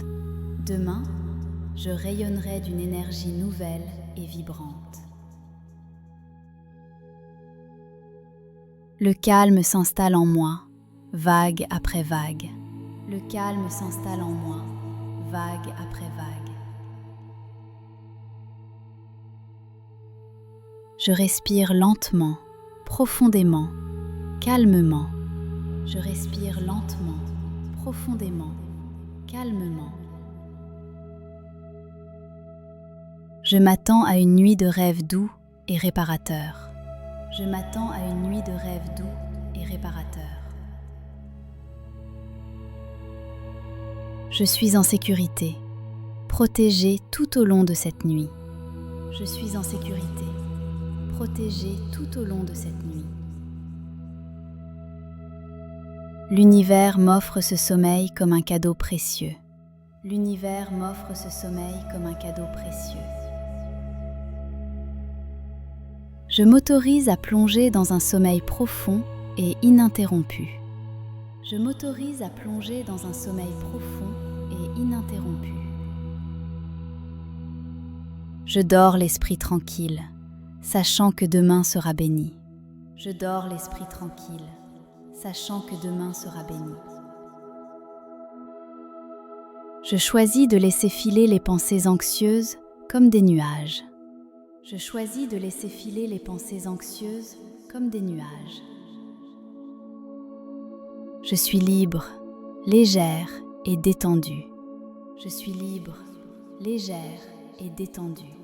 [SPEAKER 1] Demain, je rayonnerai d'une énergie nouvelle et vibrante. Le calme s'installe en moi, vague après vague. Le calme s'installe en moi, vague après vague. Je respire lentement, profondément, calmement. Je respire lentement, profondément, calmement. Je m'attends à une nuit de rêves doux et réparateurs. Je m'attends à une nuit de rêves doux et réparateurs. Je suis en sécurité, protégée tout au long de cette nuit. Je suis en sécurité, protégée tout au long de cette nuit. L'univers m'offre ce sommeil comme un cadeau précieux. L'univers m'offre ce sommeil comme un cadeau précieux. Je m'autorise à plonger dans un sommeil profond et ininterrompu. Je m'autorise à plonger dans un sommeil profond et ininterrompu. Je dors l'esprit tranquille, sachant que demain sera béni. Je dors l'esprit tranquille, sachant que demain sera béni. Je choisis de laisser filer les pensées anxieuses comme des nuages. Je choisis de laisser filer les pensées anxieuses comme des nuages. Je suis libre, légère et détendue. Je suis libre, légère et détendue.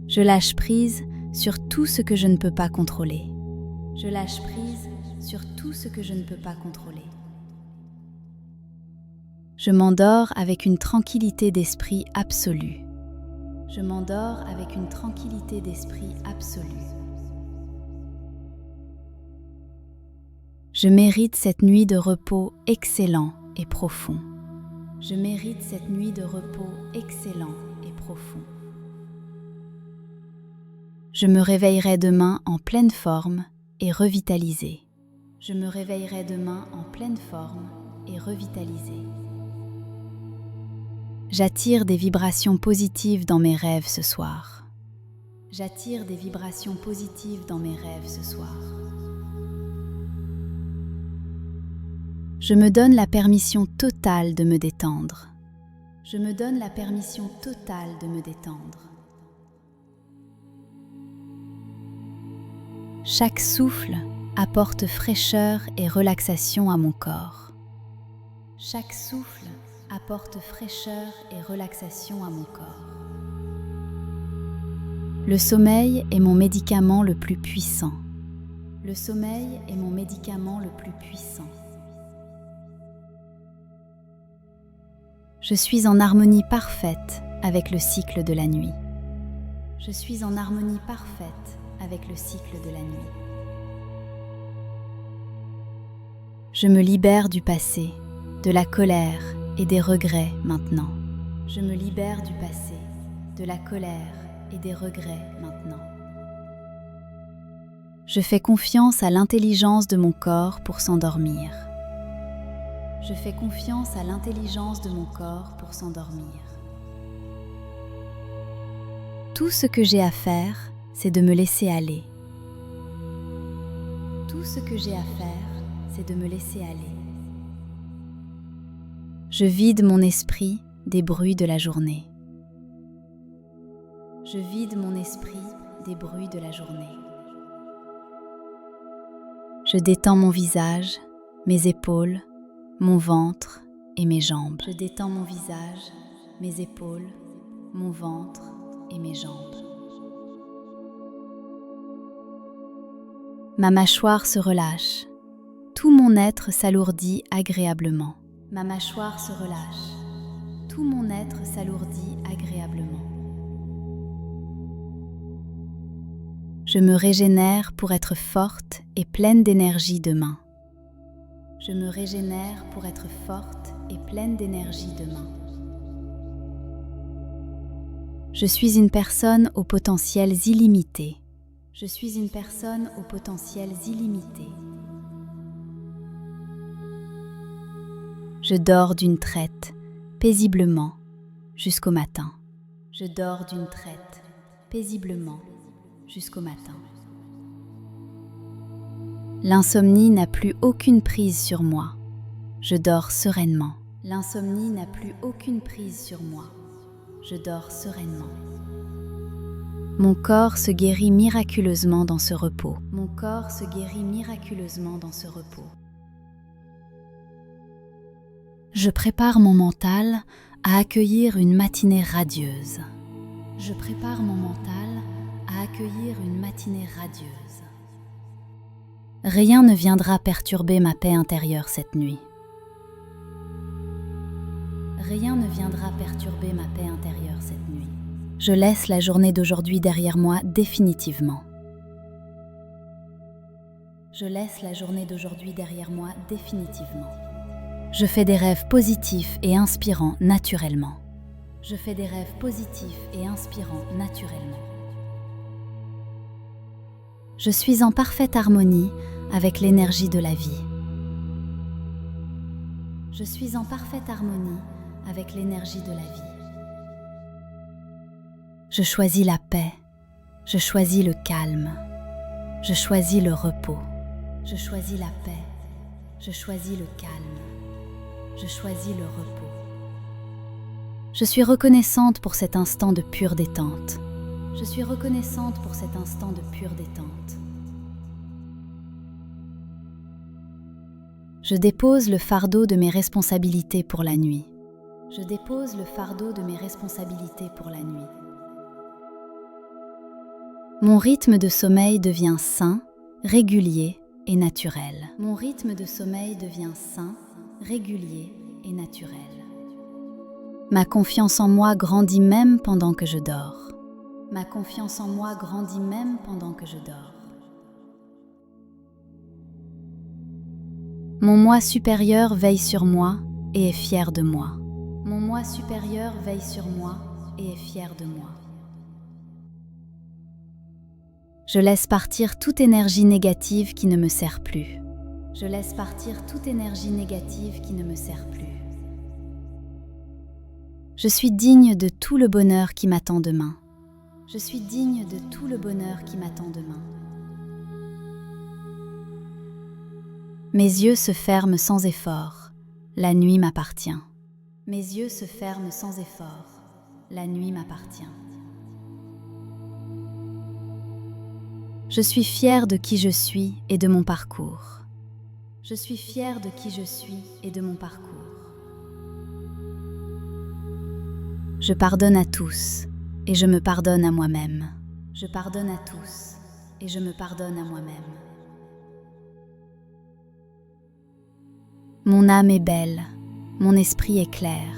[SPEAKER 1] Je lâche prise sur tout ce que je ne peux pas contrôler. Je lâche prise sur tout ce que je ne peux pas contrôler. Je m'endors avec une tranquillité d'esprit absolue. Je m'endors avec une tranquillité d'esprit absolue. Je mérite cette nuit de repos excellent et profond. Je mérite cette nuit de repos excellent et profond. Je me réveillerai demain en pleine forme et revitalisée. Je me réveillerai demain en pleine forme et revitalisée. J'attire des vibrations positives dans mes rêves ce soir. J'attire des vibrations positives dans mes rêves ce soir. Je me donne la permission totale de me détendre. Je me donne la permission totale de me détendre. Chaque souffle apporte fraîcheur et relaxation à mon corps. Chaque souffle apporte fraîcheur et relaxation à mon corps. Le sommeil est mon médicament le plus puissant. Le sommeil est mon médicament le plus puissant. Je suis en harmonie parfaite avec le cycle de la nuit. Je suis en harmonie parfaite avec le cycle de la nuit. Je me libère du passé, de la colère et des regrets maintenant. Je me libère du passé, de la colère et des regrets maintenant. Je fais confiance à l'intelligence de mon corps pour s'endormir. Je fais confiance à l'intelligence de mon corps pour s'endormir. Tout ce que j'ai à faire, c'est de me laisser aller. Tout ce que j'ai à faire, c'est de me laisser aller. Je vide mon esprit des bruits de la journée. Je vide mon esprit des bruits de la journée. Je détends mon visage, mes épaules, mon ventre et mes jambes. Je détends mon visage, mes épaules, mon ventre et mes jambes. Ma mâchoire se relâche. Tout mon être s'alourdit agréablement. Ma mâchoire se relâche. Tout mon être s'alourdit agréablement. Je me régénère pour être forte et pleine d'énergie demain. Je me régénère pour être forte et pleine d'énergie demain. Je suis une personne aux potentiels illimités. Je suis une personne aux potentiels illimités. Je dors d'une traite, paisiblement, jusqu'au matin. Je dors d'une traite, paisiblement, jusqu'au matin. L'insomnie n'a plus aucune prise sur moi. Je dors sereinement. L'insomnie n'a plus aucune prise sur moi. Je dors sereinement. Mon corps se guérit miraculeusement dans ce repos. Mon corps se guérit miraculeusement dans ce repos. Je prépare mon mental à accueillir une matinée radieuse. Je prépare mon mental à accueillir une matinée radieuse. Rien ne viendra perturber ma paix intérieure cette nuit. Rien ne viendra perturber ma paix intérieure cette nuit. Je laisse la journée d'aujourd'hui derrière moi définitivement. Je laisse la journée d'aujourd'hui derrière moi définitivement. Je fais des rêves positifs et inspirants naturellement. Je fais des rêves positifs et inspirants naturellement. Je suis en parfaite harmonie avec l'énergie de la vie. Je suis en parfaite harmonie avec l'énergie de la vie. Je choisis la paix. Je choisis le calme. Je choisis le repos. Je choisis la paix. Je choisis le calme. Je choisis le repos. Je suis reconnaissante pour cet instant de pure détente. Je suis reconnaissante pour cet instant de pure détente. Je dépose le fardeau de mes responsabilités pour la nuit. Je dépose le fardeau de mes responsabilités pour la nuit. Mon rythme de sommeil devient sain, régulier et naturel. Mon rythme de sommeil devient sain, régulier et naturel. Ma confiance en moi grandit même pendant que je dors. Ma confiance en moi grandit même pendant que je dors. Mon moi supérieur veille sur moi et est fier de moi. Mon moi supérieur veille sur moi et est fier de moi. Je laisse partir toute énergie négative qui ne me sert plus. Je laisse partir toute énergie négative qui ne me sert plus. Je suis digne de tout le bonheur qui m'attend demain. Je suis digne de tout le bonheur qui m'attend demain. Mes yeux se ferment sans effort. La nuit m'appartient. Mes yeux se ferment sans effort. La nuit m'appartient. Je suis fière de qui je suis et de mon parcours. Je suis fière de qui je suis et de mon parcours. Je pardonne à tous et je me pardonne à moi-même. Je pardonne à tous et je me pardonne à moi-même. Mon âme est belle, mon esprit est clair.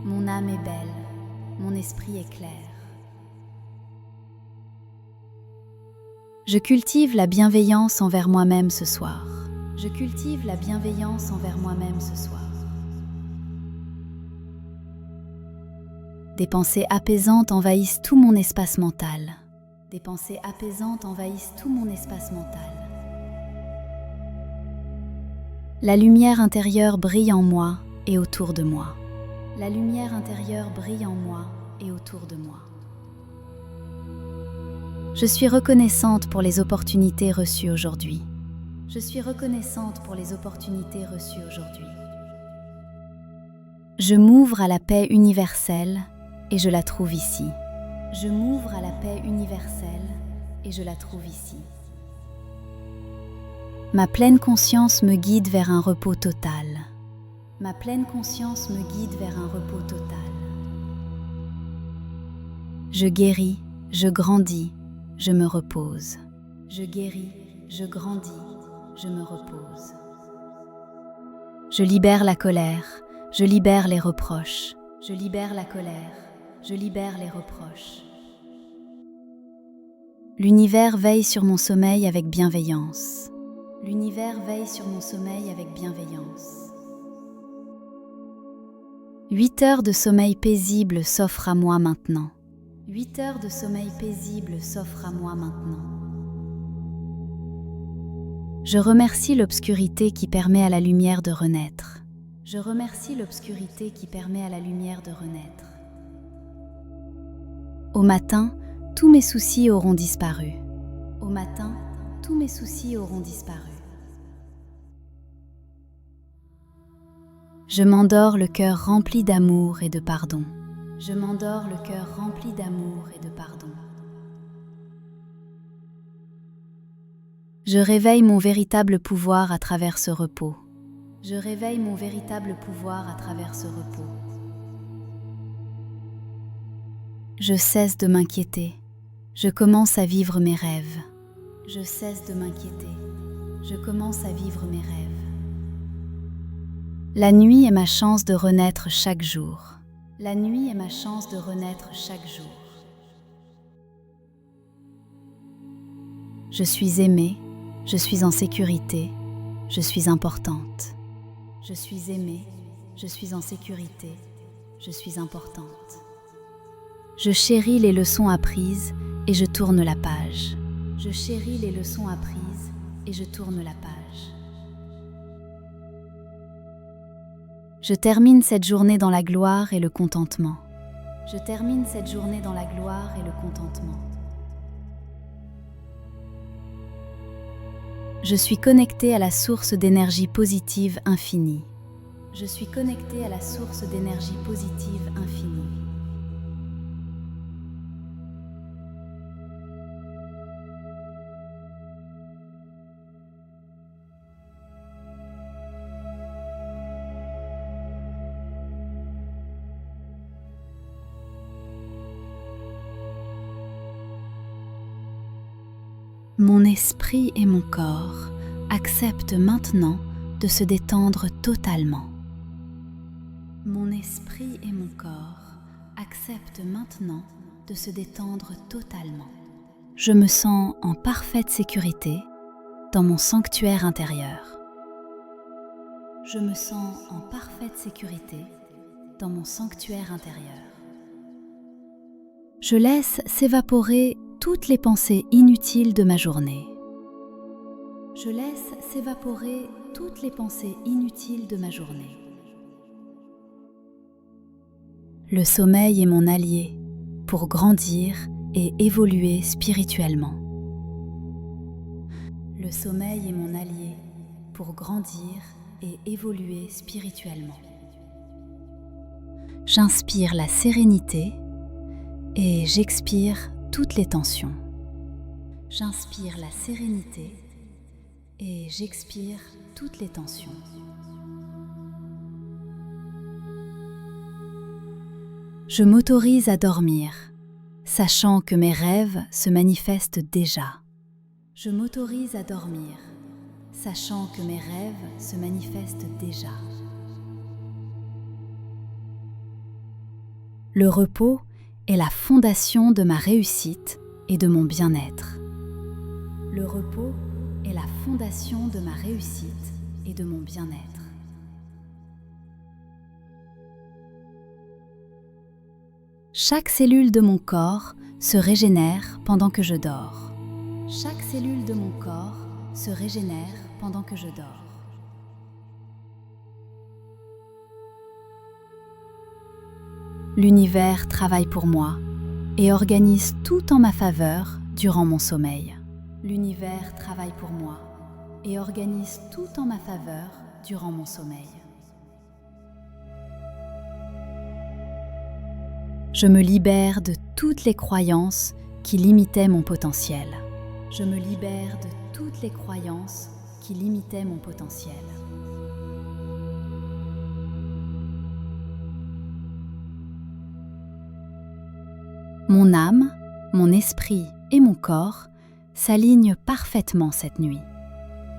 [SPEAKER 1] Mon âme est belle, mon esprit est clair. Je cultive la bienveillance envers moi-même ce soir. Je cultive la bienveillance envers moi-même ce soir. Des pensées apaisantes envahissent tout mon espace mental. Des pensées apaisantes envahissent tout mon espace mental. La lumière intérieure brille en moi et autour de moi. La lumière intérieure brille en moi et autour de moi. Je suis reconnaissante pour les opportunités reçues aujourd'hui. Je suis reconnaissante pour les opportunités reçues aujourd'hui. Je m'ouvre à la paix universelle et je la trouve ici. Je m'ouvre à la paix universelle et je la trouve ici. Ma pleine conscience me guide vers un repos total. Ma pleine conscience me guide vers un repos total. Je guéris, je grandis, je me repose. Je guéris, je grandis, je me repose. Je libère la colère, je libère les reproches. Je libère la colère, je libère les reproches. L'univers veille sur mon sommeil avec bienveillance. L'univers veille sur mon sommeil avec bienveillance. 8 heures de sommeil paisible s'offrent à moi maintenant. 8 heures de sommeil paisible s'offrent à moi maintenant. Je remercie l'obscurité qui permet à la lumière de renaître. Je remercie l'obscurité qui permet à la lumière de renaître. Au matin, tous mes soucis auront disparu. Au matin, tous mes soucis auront disparu. Je m'endors le cœur rempli d'amour et de pardon. Je m'endors le cœur rempli d'amour et de pardon. Je réveille mon véritable pouvoir à travers ce repos. Je réveille mon véritable pouvoir à travers ce repos. Je cesse de m'inquiéter. Je commence à vivre mes rêves. Je cesse de m'inquiéter. Je commence à vivre mes rêves. La nuit est ma chance de renaître chaque jour. La nuit est ma chance de renaître chaque jour. Je suis aimée, je suis en sécurité, je suis importante. Je suis aimée, je suis en sécurité, je suis importante. Je chéris les leçons apprises et je tourne la page. Je chéris les leçons apprises et je tourne la page. Je termine cette journée dans la gloire et le contentement. Je termine cette journée dans la gloire et le contentement. Je suis connectée à la source d'énergie positive infinie. Je suis connectée à la source d'énergie positive infinie. Mon esprit et mon corps acceptent maintenant de se détendre totalement. Mon esprit et mon corps acceptent maintenant de se détendre totalement. Je me sens en parfaite sécurité dans mon sanctuaire intérieur. Je me sens en parfaite sécurité dans mon sanctuaire intérieur. Je laisse s'évaporer toutes les pensées inutiles de ma journée. Je laisse s'évaporer toutes les pensées inutiles de ma journée. Le sommeil est mon allié pour grandir et évoluer spirituellement. Le sommeil est mon allié pour grandir et évoluer spirituellement. J'inspire la sérénité et j'expire toutes les tensions. J'inspire la sérénité et j'expire toutes les tensions. Je m'autorise à dormir, sachant que mes rêves se manifestent déjà. Je m'autorise à dormir, sachant que mes rêves se manifestent déjà. Le repos est la fondation de ma réussite et de mon bien-être. Le repos est la fondation de ma réussite et de mon bien-être. Chaque cellule de mon corps se régénère pendant que je dors. Chaque cellule de mon corps se régénère pendant que je dors. L'univers travaille pour moi et organise tout en ma faveur durant mon sommeil. L'univers travaille pour moi et organise tout en ma faveur durant mon sommeil. Je me libère de toutes les croyances qui limitaient mon potentiel. Je me libère de toutes les croyances qui limitaient mon potentiel. Mon âme, mon esprit et mon corps s'alignent parfaitement cette nuit.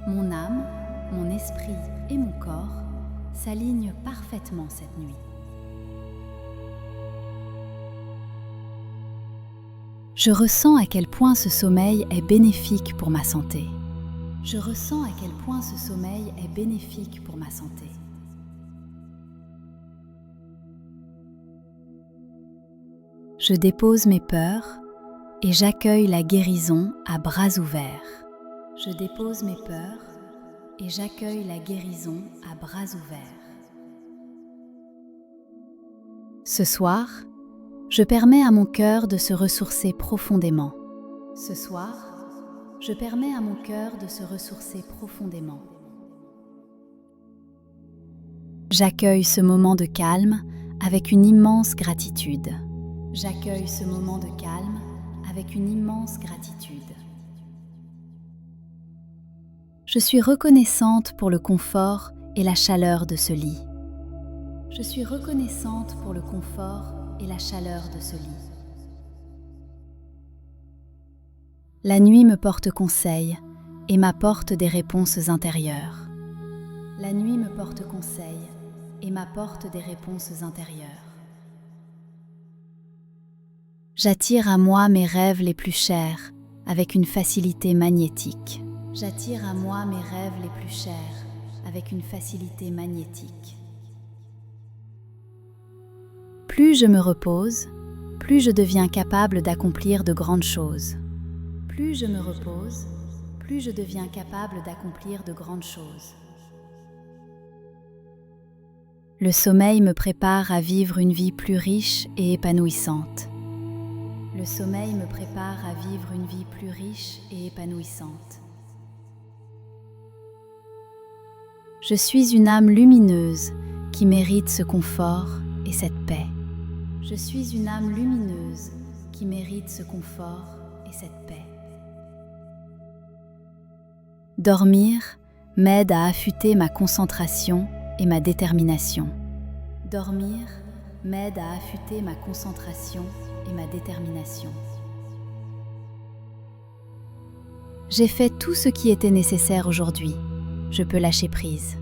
[SPEAKER 1] Mon âme, mon esprit et mon corps s'alignent parfaitement cette nuit. Je ressens à quel point ce sommeil est bénéfique pour ma santé. Je ressens à quel point ce sommeil est bénéfique pour ma santé. Je dépose mes peurs et j'accueille la guérison à bras ouverts. Je dépose mes peurs et j'accueille la guérison à bras ouverts. Ce soir, je permets à mon cœur de se ressourcer profondément. Ce soir, je permets à mon cœur de se ressourcer profondément. J'accueille ce moment de calme avec une immense gratitude. J'accueille ce moment de calme avec une immense gratitude. Je suis reconnaissante pour le confort et la chaleur de ce lit. Je suis reconnaissante pour le confort et la chaleur de ce lit. La nuit me porte conseil et m'apporte des réponses intérieures. La nuit me porte conseil et m'apporte des réponses intérieures. J'attire à moi mes rêves les plus chers avec une facilité magnétique. J'attire à moi mes rêves les plus chers avec une facilité magnétique. Plus je me repose, plus je deviens capable d'accomplir de grandes choses. Plus je me repose, plus je deviens capable d'accomplir de grandes choses. Le sommeil me prépare à vivre une vie plus riche et épanouissante. Le sommeil me prépare à vivre une vie plus riche et épanouissante. Je suis une âme lumineuse qui mérite ce confort et cette paix. Je suis une âme lumineuse qui mérite ce confort et cette paix. Dormir m'aide à affûter ma concentration et ma détermination. Dormir m'aide à affûter ma concentration et ma détermination. J'ai fait tout ce qui était nécessaire aujourd'hui. Je peux lâcher prise.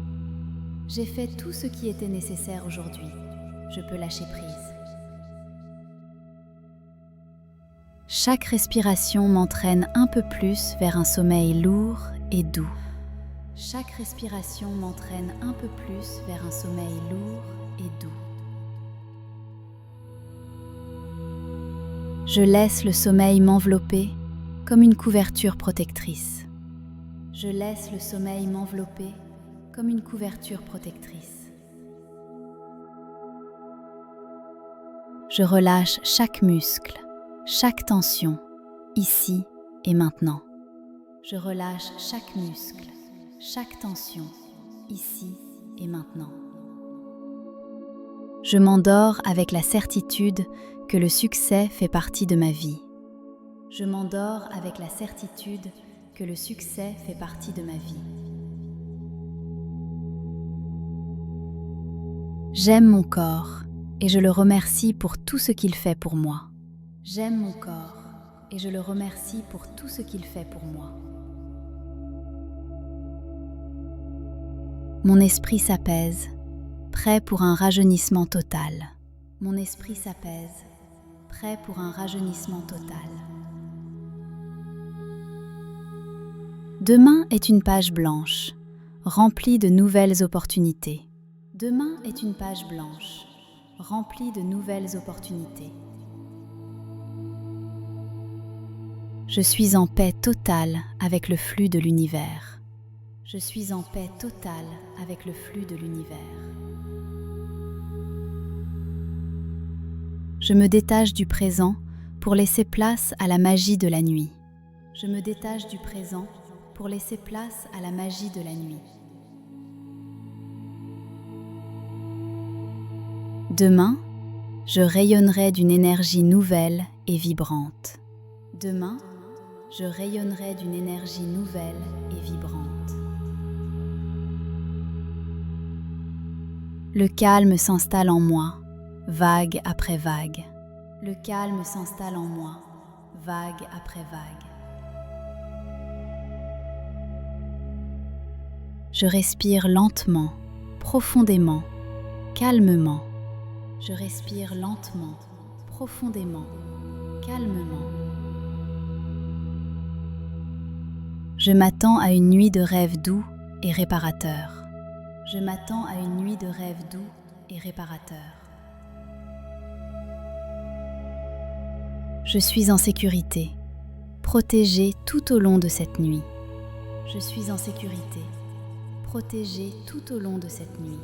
[SPEAKER 1] J'ai fait tout ce qui était nécessaire aujourd'hui. Je peux lâcher prise. Chaque respiration m'entraîne un peu plus vers un sommeil lourd et doux. Chaque respiration m'entraîne un peu plus vers un sommeil lourd et doux. Je laisse le sommeil m'envelopper comme une couverture protectrice. Je laisse le sommeil m'envelopper comme une couverture protectrice. Je relâche chaque muscle, chaque tension, ici et maintenant. Je relâche chaque muscle, chaque tension, ici et maintenant. Je m'endors avec la certitude que le succès fait partie de ma vie. Je m'endors avec la certitude que le succès fait partie de ma vie. J'aime mon corps et je le remercie pour tout ce qu'il fait pour moi. J'aime mon corps et je le remercie pour tout ce qu'il fait pour moi. Mon esprit s'apaise, prêt pour un rajeunissement total. Mon esprit s'apaise, prêt pour un rajeunissement total. Demain est une page blanche, remplie de nouvelles opportunités. Demain est une page blanche, remplie de nouvelles opportunités. Je suis en paix totale avec le flux de l'univers. Je suis en paix totale avec le flux de l'univers. Je me détache du présent pour laisser place à la magie de la nuit. Je me détache du présent pour laisser place à la magie de la nuit. Demain, je rayonnerai d'une énergie nouvelle et vibrante. Demain, je rayonnerai d'une énergie nouvelle et vibrante. Le calme s'installe en moi, vague après vague. Le calme s'installe en moi, vague après vague. Je respire lentement, profondément, calmement. Je respire lentement, profondément, calmement. Je m'attends à une nuit de rêves doux et réparateurs. Je m'attends à une nuit de rêves doux et réparateurs. Je suis en sécurité, protégée tout au long de cette nuit. Je suis en sécurité, protégée tout au long de cette nuit.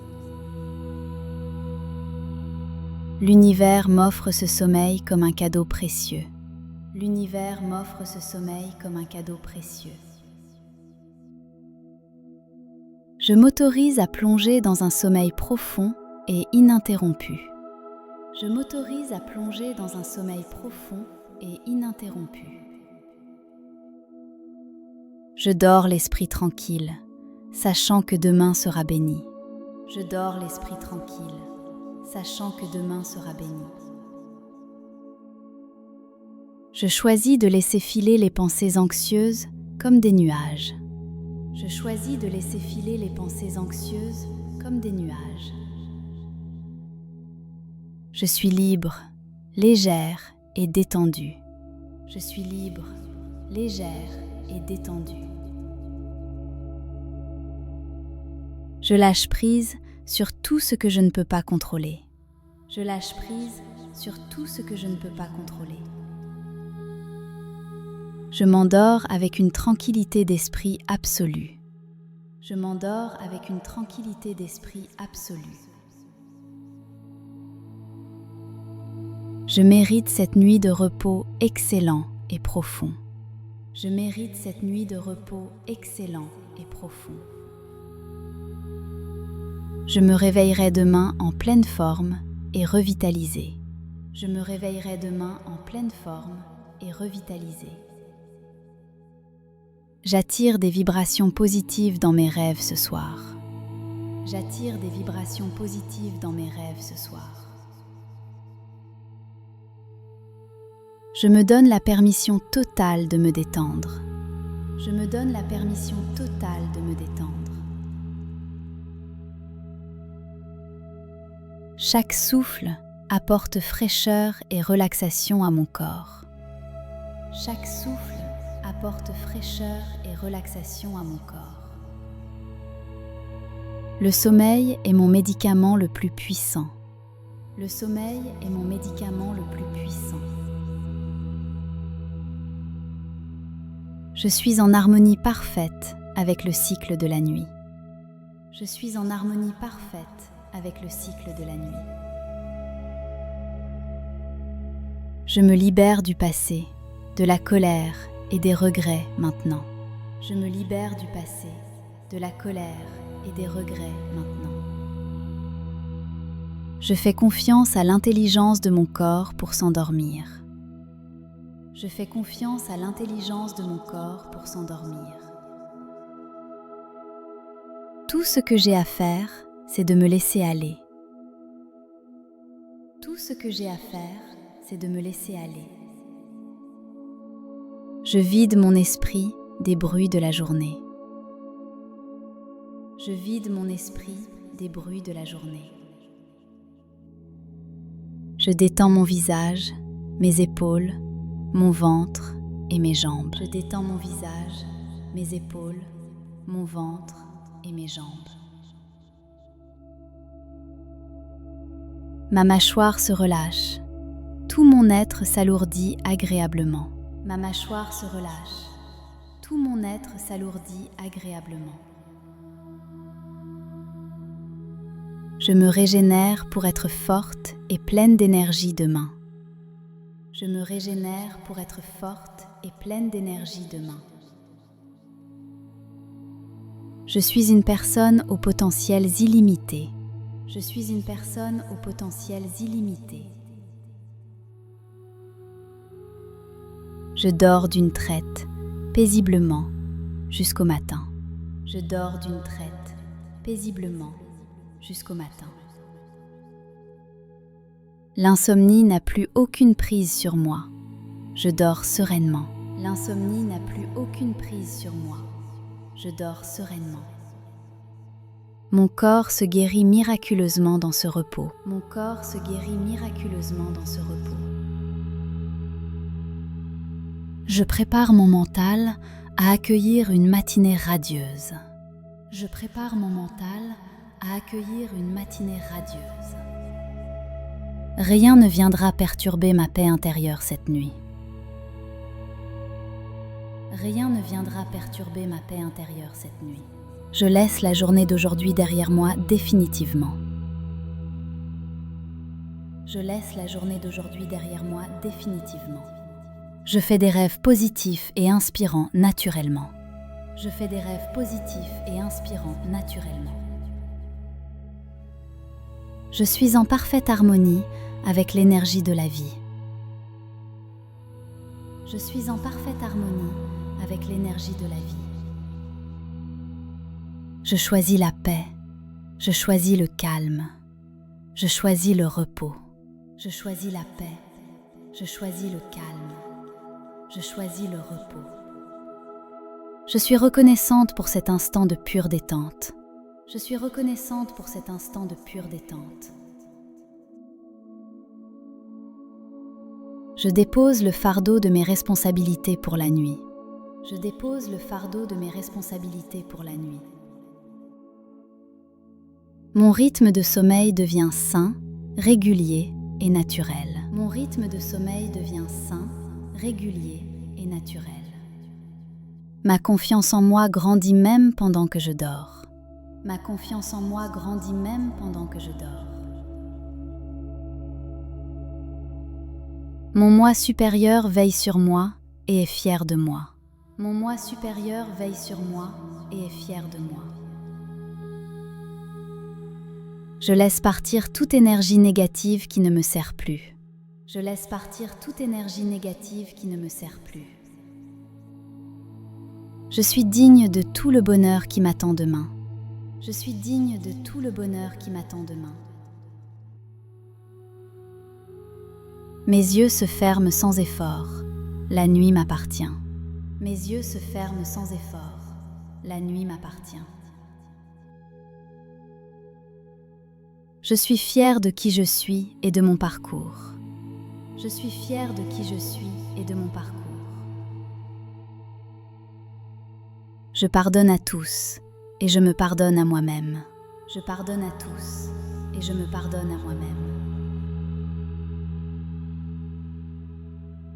[SPEAKER 1] L'univers m'offre ce sommeil comme un cadeau précieux. L'univers m'offre ce sommeil comme un cadeau précieux. Je m'autorise à plonger dans un sommeil profond et ininterrompu. Je m'autorise à plonger dans un sommeil profond et ininterrompu. Je dors l'esprit tranquille, sachant que demain sera béni. Je dors l'esprit tranquille, sachant que demain sera béni. Je choisis de laisser filer les pensées anxieuses comme des nuages. Je choisis de laisser filer les pensées anxieuses comme des nuages. Je suis libre, légère et détendue. Je suis libre, légère et détendue. Je lâche prise sur tout ce que je ne peux pas contrôler. Je lâche prise sur tout ce que je ne peux pas contrôler. Je m'endors avec une tranquillité d'esprit absolue. Je m'endors avec une tranquillité d'esprit absolue. Je mérite cette nuit de repos excellent et profond. Je mérite cette nuit de repos excellent et profond. Je me réveillerai demain en pleine forme et revitalisée. Je me réveillerai demain en pleine forme et revitalisée. J'attire des vibrations positives dans mes rêves ce soir. J'attire des vibrations positives dans mes rêves ce soir. Je me donne la permission totale de me détendre. Je me donne la permission totale de me détendre. Chaque souffle apporte fraîcheur et relaxation à mon corps. Chaque souffle apporte fraîcheur et relaxation à mon corps. Le sommeil est mon médicament le plus puissant. Le sommeil est mon médicament le plus puissant. Je suis en harmonie parfaite avec le cycle de la nuit. Je suis en harmonie parfaite avec le cycle de la nuit. Je me libère du passé, de la colère et des regrets maintenant. Je me libère du passé, de la colère et des regrets maintenant. Je fais confiance à l'intelligence de mon corps pour s'endormir. Je fais confiance à l'intelligence de mon corps pour s'endormir. Tout ce que j'ai à faire, c'est de me laisser aller. Tout ce que j'ai à faire, c'est de me laisser aller. Je vide mon esprit des bruits de la journée. Je vide mon esprit des bruits de la journée. Je détends mon visage, mes épaules, mon ventre et mes jambes. Je détends mon visage, mes épaules, mon ventre et mes jambes. Ma mâchoire se relâche. Tout mon être s'alourdit agréablement. Ma mâchoire se relâche. Tout mon être s'alourdit agréablement. Je me régénère pour être forte et pleine d'énergie demain. Je me régénère pour être forte et pleine d'énergie demain. Je suis une personne aux potentiels illimités. Je suis une personne aux potentiels illimités. Je dors d'une traite, paisiblement, jusqu'au matin. Je dors d'une traite, paisiblement, jusqu'au matin. L'insomnie n'a plus aucune prise sur moi. Je dors sereinement. L'insomnie n'a plus aucune prise sur moi. Je dors sereinement. Mon corps se guérit miraculeusement dans ce repos. Mon corps se guérit miraculeusement dans ce repos. Je prépare mon mental à accueillir une matinée radieuse. Je prépare mon mental à accueillir une matinée radieuse. Rien ne viendra perturber ma paix intérieure cette nuit. Rien ne viendra perturber ma paix intérieure cette nuit. Je laisse la journée d'aujourd'hui derrière moi définitivement. Je laisse la journée d'aujourd'hui derrière moi définitivement. Je fais des rêves positifs et inspirants naturellement. Je fais des rêves positifs et inspirants naturellement. Je suis en parfaite harmonie avec l'énergie de la vie. Je suis en parfaite harmonie avec l'énergie de la vie. Je choisis la paix, je choisis le calme, je choisis le repos. Je choisis la paix, je choisis le calme, je choisis le repos. Je suis reconnaissante pour cet instant de pure détente. Je suis reconnaissante pour cet instant de pure détente. Je dépose le fardeau de mes responsabilités pour la nuit. Je dépose le fardeau de mes responsabilités pour la nuit. Mon rythme de sommeil devient sain, régulier et naturel. Mon rythme de sommeil devient sain, régulier et naturel. Ma confiance en moi grandit même pendant que je dors. Ma confiance en moi grandit même pendant que je dors. Mon moi supérieur veille sur moi et est fier de moi. Mon moi supérieur veille sur moi et est fier de moi. Je laisse partir toute énergie négative qui ne me sert plus. Je laisse partir toute énergie négative qui ne me sert plus. Je suis digne de tout le bonheur qui m'attend demain. Je suis digne de tout le bonheur qui m'attend demain. Mes yeux se ferment sans effort. La nuit m'appartient. Mes yeux se ferment sans effort. La nuit m'appartient. Je suis fière de qui je suis et de mon parcours. Je suis fière de qui je suis et de mon parcours. Je pardonne à tous et je me pardonne à moi-même. Je pardonne à tous et je me pardonne à moi-même.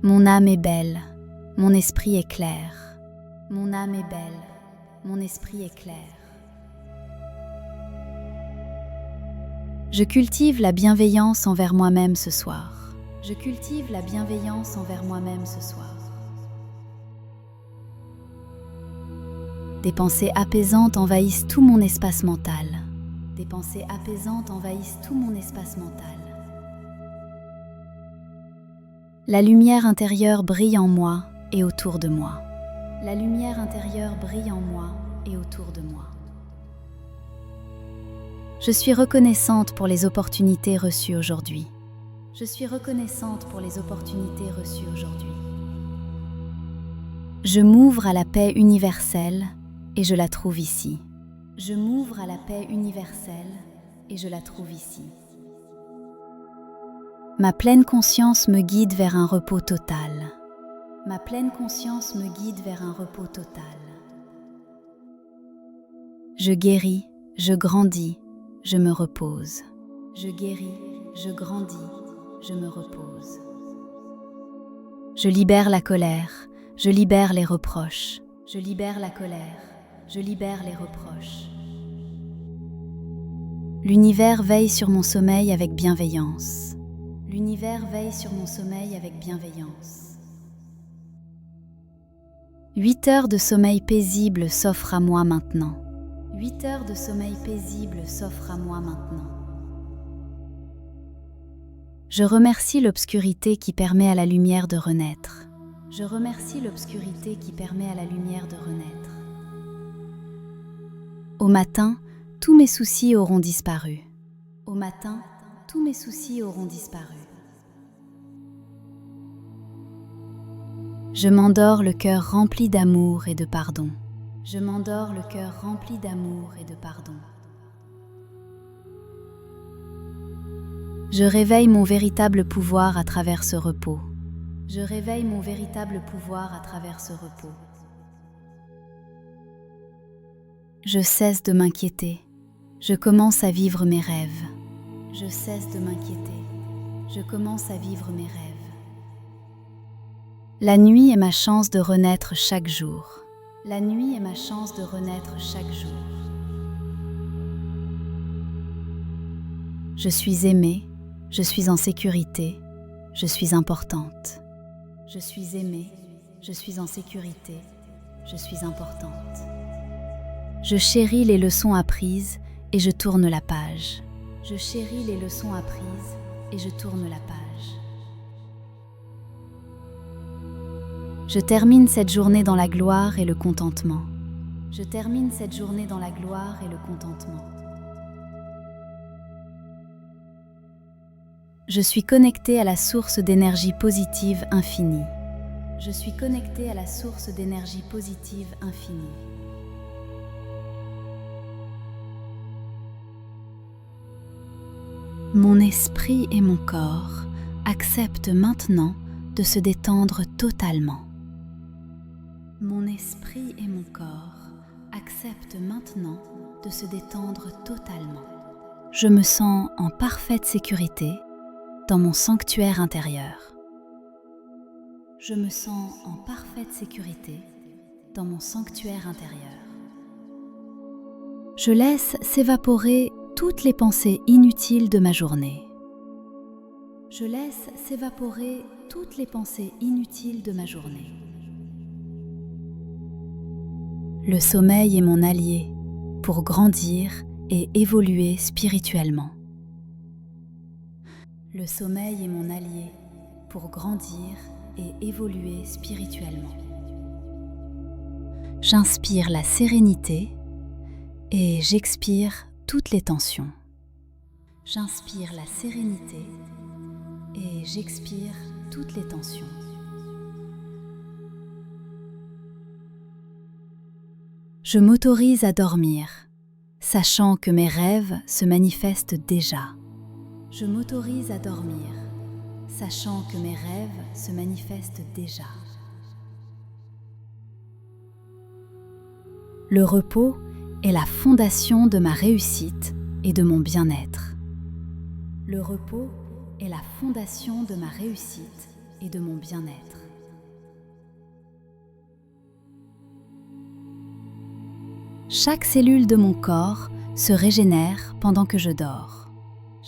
[SPEAKER 1] Mon âme est belle, mon esprit est clair. Mon âme est belle, mon esprit est clair. Je cultive la bienveillance envers moi-même ce soir. Je cultive la bienveillance envers moi-même ce soir. Des pensées apaisantes envahissent tout mon espace mental. Des pensées apaisantes envahissent tout mon espace mental. La lumière intérieure brille en moi et autour de moi. La lumière intérieure brille en moi et autour de moi. Je suis reconnaissante pour les opportunités reçues aujourd'hui. Je suis reconnaissante pour les opportunités reçues aujourd'hui. Je m'ouvre à la paix universelle et je la trouve ici. Je m'ouvre à la paix universelle et je la trouve ici. Ma pleine conscience me guide vers un repos total. Ma pleine conscience me guide vers un repos total. Je guéris, je grandis, je me repose. Je guéris, je grandis, je me repose. Je libère la colère, je libère les reproches. Je libère la colère, je libère les reproches. L'univers veille sur mon sommeil avec bienveillance. L'univers veille sur mon sommeil avec bienveillance. 8 heures de sommeil paisible s'offrent à moi maintenant. 8 heures de sommeil paisible s'offrent à moi maintenant. Je remercie l'obscurité qui permet à la lumière de renaître. Je remercie l'obscurité qui permet à la lumière de renaître. Au matin, tous mes soucis auront disparu. Au matin, tous mes soucis auront disparu. Je m'endors le cœur rempli d'amour et de pardon. Je m'endors le cœur rempli d'amour et de pardon. Je réveille mon véritable pouvoir à travers ce repos. Je réveille mon véritable pouvoir à travers ce repos. Je cesse de m'inquiéter. Je commence à vivre mes rêves. Je cesse de m'inquiéter. Je commence à vivre mes rêves. La nuit est ma chance de renaître chaque jour. La nuit est ma chance de renaître chaque jour. Je suis aimée, je suis en sécurité, je suis importante. Je suis aimée, je suis en sécurité, je suis importante. Je chéris les leçons apprises et je tourne la page. Je chéris les leçons apprises et je tourne la page. Je termine cette journée dans la gloire et le contentement. Je termine cette journée dans la gloire et le contentement. Je suis connectée à la source d'énergie positive infinie. Je suis connectée à la source d'énergie positive infinie. Mon esprit et mon corps acceptent maintenant de se détendre totalement. Mon esprit et mon corps acceptent maintenant de se détendre totalement. Je me sens en parfaite sécurité dans mon sanctuaire intérieur. Je me sens en parfaite sécurité dans mon sanctuaire intérieur. Je laisse s'évaporer toutes les pensées inutiles de ma journée. Je laisse s'évaporer toutes les pensées inutiles de ma journée. Le sommeil est mon allié pour grandir et évoluer spirituellement. Le sommeil est mon allié pour grandir et évoluer spirituellement. J'inspire la sérénité et j'expire toutes les tensions. J'inspire la sérénité et j'expire toutes les tensions. Je m'autorise à dormir, sachant que mes rêves se manifestent déjà. Je m'autorise à dormir, sachant que mes rêves se manifestent déjà. Le repos est la fondation de ma réussite et de mon bien-être. Le repos est la fondation de ma réussite et de mon bien-être. Chaque cellule de mon corps se régénère pendant que je dors.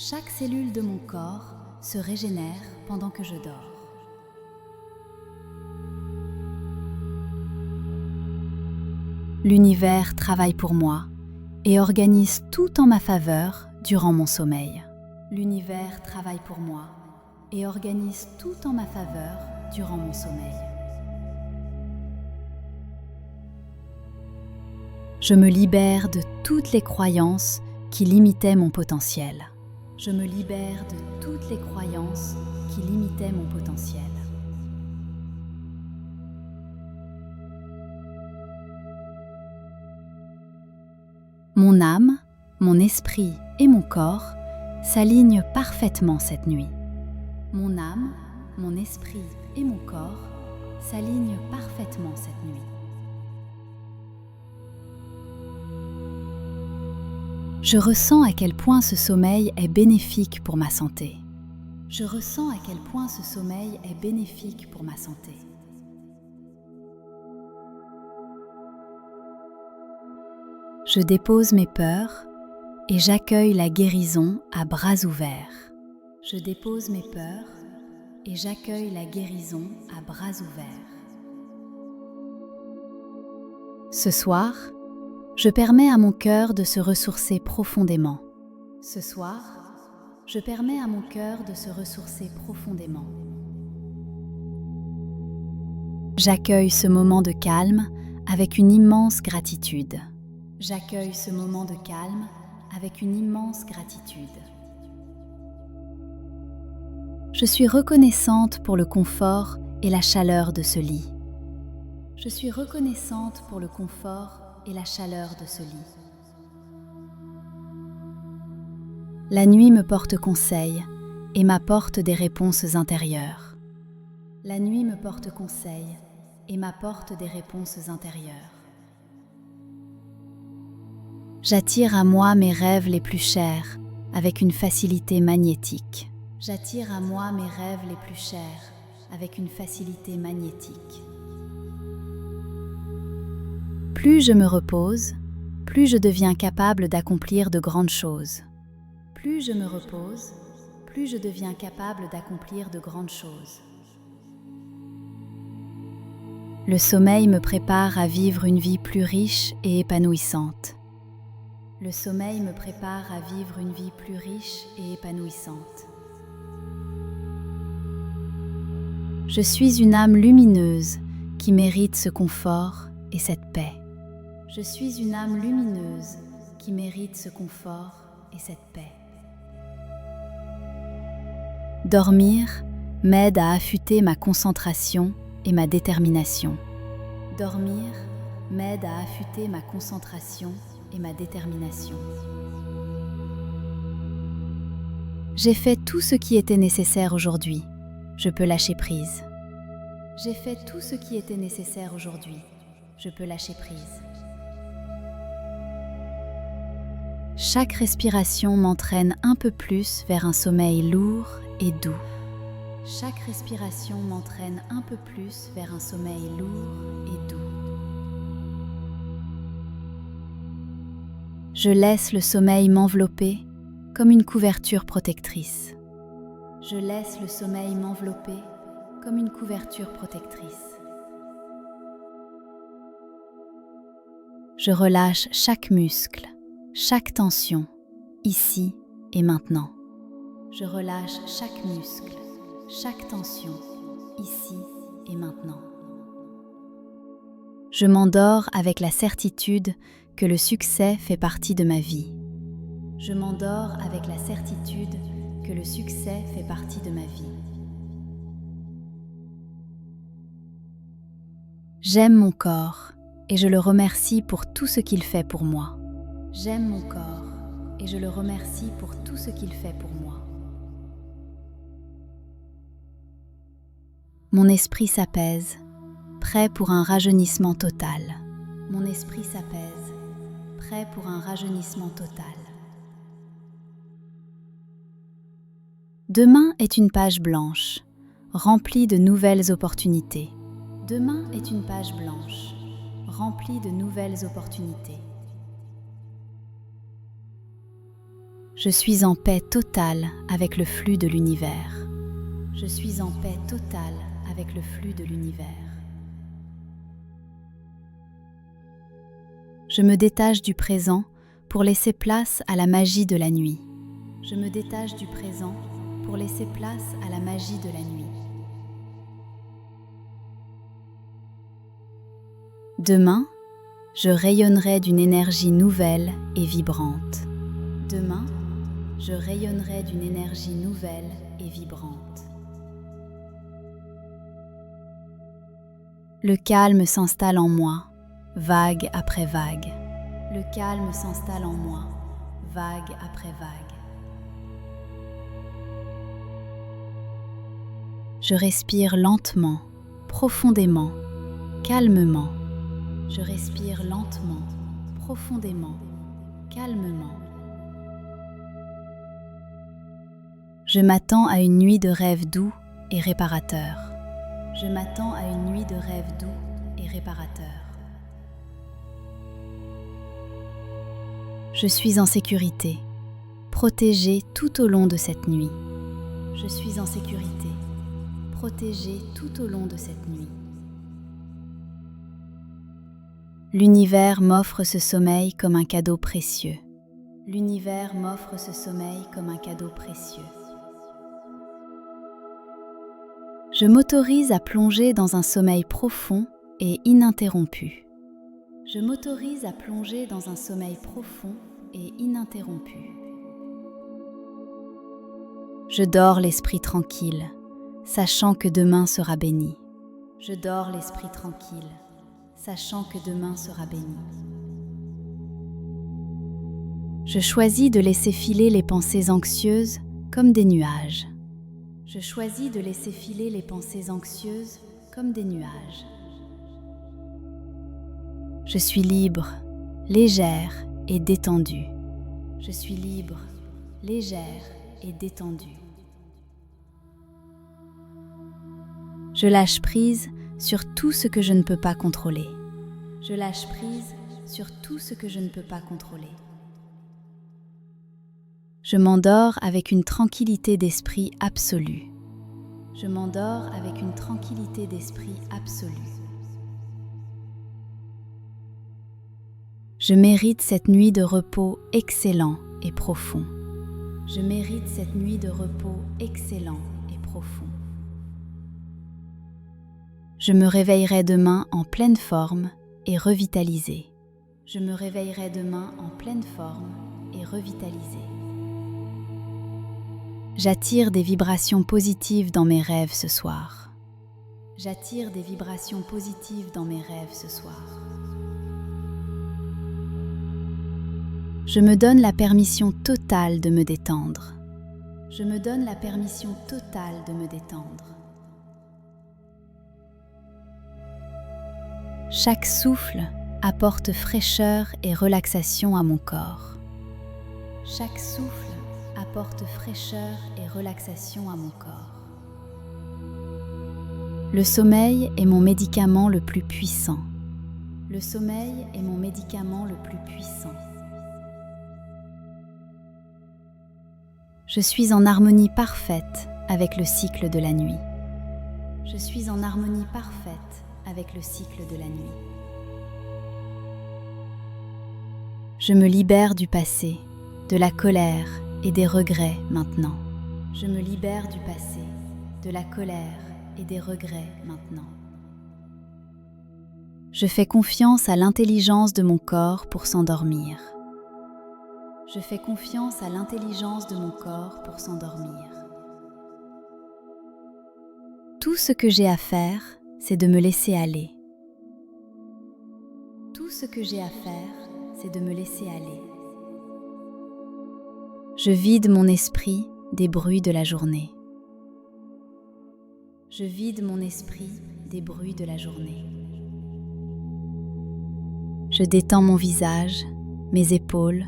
[SPEAKER 1] Chaque cellule de mon corps se régénère pendant que je dors. L'univers travaille pour moi et organise tout en ma faveur durant mon sommeil. L'univers travaille pour moi et organise tout en ma faveur durant mon sommeil. Je me libère de toutes les croyances qui limitaient mon potentiel. Je me libère de toutes les croyances qui limitaient mon potentiel. Mon âme, mon esprit et mon corps s'alignent parfaitement cette nuit. Mon âme, mon esprit et mon corps s'alignent parfaitement cette nuit. Je ressens à quel point ce sommeil est bénéfique pour ma santé. Je ressens à quel point ce sommeil est bénéfique pour ma santé. Je dépose mes peurs et j'accueille la guérison à bras ouverts. Je dépose mes peurs et j'accueille la guérison à bras ouverts. Ce soir, je permets à mon cœur de se ressourcer profondément. Ce soir, je permets à mon cœur de se ressourcer profondément. J'accueille ce moment de calme avec une immense gratitude. J'accueille ce moment de calme avec une immense gratitude. Je suis reconnaissante pour le confort et la chaleur de ce lit. Je suis reconnaissante pour le confort et la chaleur de ce lit. La nuit me porte conseil et m'apporte des réponses intérieures. La nuit me porte conseil et m'apporte des réponses intérieures. J'attire à moi mes rêves les plus chers avec une facilité magnétique. J'attire à moi mes rêves les plus chers avec une facilité magnétique. Plus je me repose, plus je deviens capable d'accomplir de grandes choses. Plus je me repose, plus je deviens capable d'accomplir de grandes choses. Le sommeil me prépare à vivre une vie plus riche et épanouissante. Le sommeil me prépare à vivre une vie plus riche et épanouissante. Je suis une âme lumineuse qui mérite ce confort et cette paix. Je suis une âme lumineuse qui mérite ce confort et cette paix. Dormir m'aide à affûter ma concentration et ma détermination. Dormir m'aide à affûter ma concentration et ma détermination. J'ai fait tout ce qui était nécessaire aujourd'hui. Je peux lâcher prise. J'ai fait tout ce qui était nécessaire aujourd'hui. Je peux lâcher prise. Chaque respiration m'entraîne un peu plus vers un sommeil lourd et doux. Chaque respiration m'entraîne un peu plus vers un sommeil lourd et doux. Je laisse le sommeil m'envelopper comme une couverture protectrice. Je laisse le sommeil m'envelopper comme une couverture protectrice. Je relâche chaque muscle, chaque tension, ici et maintenant. Je relâche chaque muscle, chaque tension, ici et maintenant. Je m'endors avec la certitude que le succès fait partie de ma vie. Je m'endors avec la certitude que le succès fait partie de ma vie. J'aime mon corps et je le remercie pour tout ce qu'il fait pour moi. J'aime mon corps et je le remercie pour tout ce qu'il fait pour moi. Mon esprit s'apaise, prêt pour un rajeunissement total. Mon esprit s'apaise, prêt pour un rajeunissement total. Demain est une page blanche, remplie de nouvelles opportunités. Demain est une page blanche, remplie de nouvelles opportunités. Je suis en paix totale avec le flux de l'univers. Je suis en paix totale avec le flux de l'univers. Je me détache du présent pour laisser place à la magie de la nuit. Je me détache du présent pour laisser place à la magie de la nuit. Demain, je rayonnerai d'une énergie nouvelle et vibrante. Demain, je rayonnerai d'une énergie nouvelle et vibrante. Le calme s'installe en moi, vague après vague. Le calme s'installe en moi, vague après vague. Je respire lentement, profondément, calmement. Je respire lentement, profondément, calmement. Je m'attends à une nuit de rêves doux et réparateurs. Je m'attends à une nuit de rêves doux et réparateurs. Je suis en sécurité, protégée tout au long de cette nuit. Je suis en sécurité, protégée tout au long de cette nuit. L'univers m'offre ce sommeil comme un cadeau précieux. L'univers m'offre ce sommeil comme un cadeau précieux. Je m'autorise à plonger dans un sommeil profond et ininterrompu. Je m'autorise à plonger dans un sommeil profond et ininterrompu. Je dors l'esprit tranquille, sachant que demain sera béni. Je dors l'esprit tranquille, sachant que demain sera béni. Je choisis de laisser filer les pensées anxieuses comme des nuages. Je choisis de laisser filer les pensées anxieuses comme des nuages. Je suis libre, légère et détendue. Je suis libre, légère et détendue. Je lâche prise sur tout ce que je ne peux pas contrôler. Je lâche prise sur tout ce que je ne peux pas contrôler. Je m'endors avec une tranquillité d'esprit absolue. Je m'endors avec une tranquillité d'esprit absolue. Je mérite cette nuit de repos excellent et profond. Je mérite cette nuit de repos excellent et profond. Je me réveillerai demain en pleine forme et revitalisée. Je me réveillerai demain en pleine forme et revitalisée. J'attire des vibrations positives dans mes rêves ce soir. J'attire des vibrations positives dans mes rêves ce soir. Je me donne la permission totale de me détendre. Je me donne la permission totale de me détendre. Chaque souffle apporte fraîcheur et relaxation à mon corps. Chaque souffle apporte fraîcheur et relaxation à mon corps. Le sommeil est mon médicament le plus puissant. Le sommeil est mon médicament le plus puissant. Je suis en harmonie parfaite avec le cycle de la nuit. Je suis en harmonie parfaite avec le cycle de la nuit. Je me libère du passé, de la colère et des regrets maintenant. Je me libère du passé, de la colère et des regrets maintenant. Je fais confiance à l'intelligence de mon corps pour s'endormir. Je fais confiance à l'intelligence de mon corps pour s'endormir. Tout ce que j'ai à faire, c'est de me laisser aller. Tout ce que j'ai à faire, c'est de me laisser aller. Je vide mon esprit des bruits de la journée. Je vide mon esprit des bruits de la journée. Je détends mon visage, mes épaules,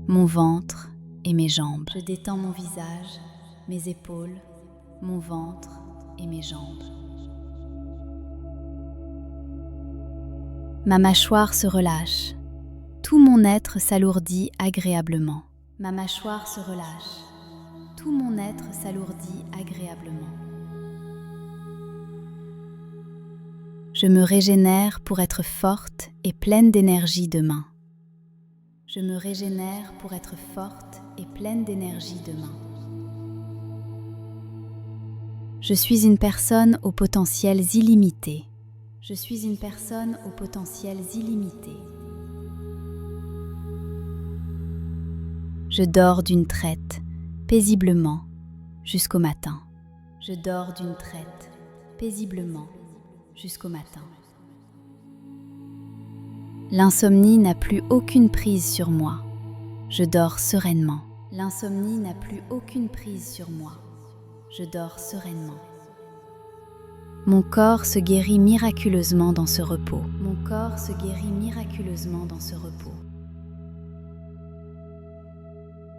[SPEAKER 1] mon ventre et mes jambes. Je détends mon visage, mes épaules, mon ventre et mes jambes. Ma mâchoire se relâche. Tout mon être s'alourdit agréablement. Ma mâchoire se relâche. Tout mon être s'alourdit agréablement. Je me régénère pour être forte et pleine d'énergie demain. Je me régénère pour être forte et pleine d'énergie demain. Je suis une personne aux potentiels illimités. Je suis une personne aux potentiels illimités. Je dors d'une traite, paisiblement jusqu'au matin. Je dors d'une traite, paisiblement jusqu'au matin. L'insomnie n'a plus aucune prise sur moi. Je dors sereinement. L'insomnie n'a plus aucune prise sur moi. Je dors sereinement. Mon corps se guérit miraculeusement dans ce repos. Mon corps se guérit miraculeusement dans ce repos.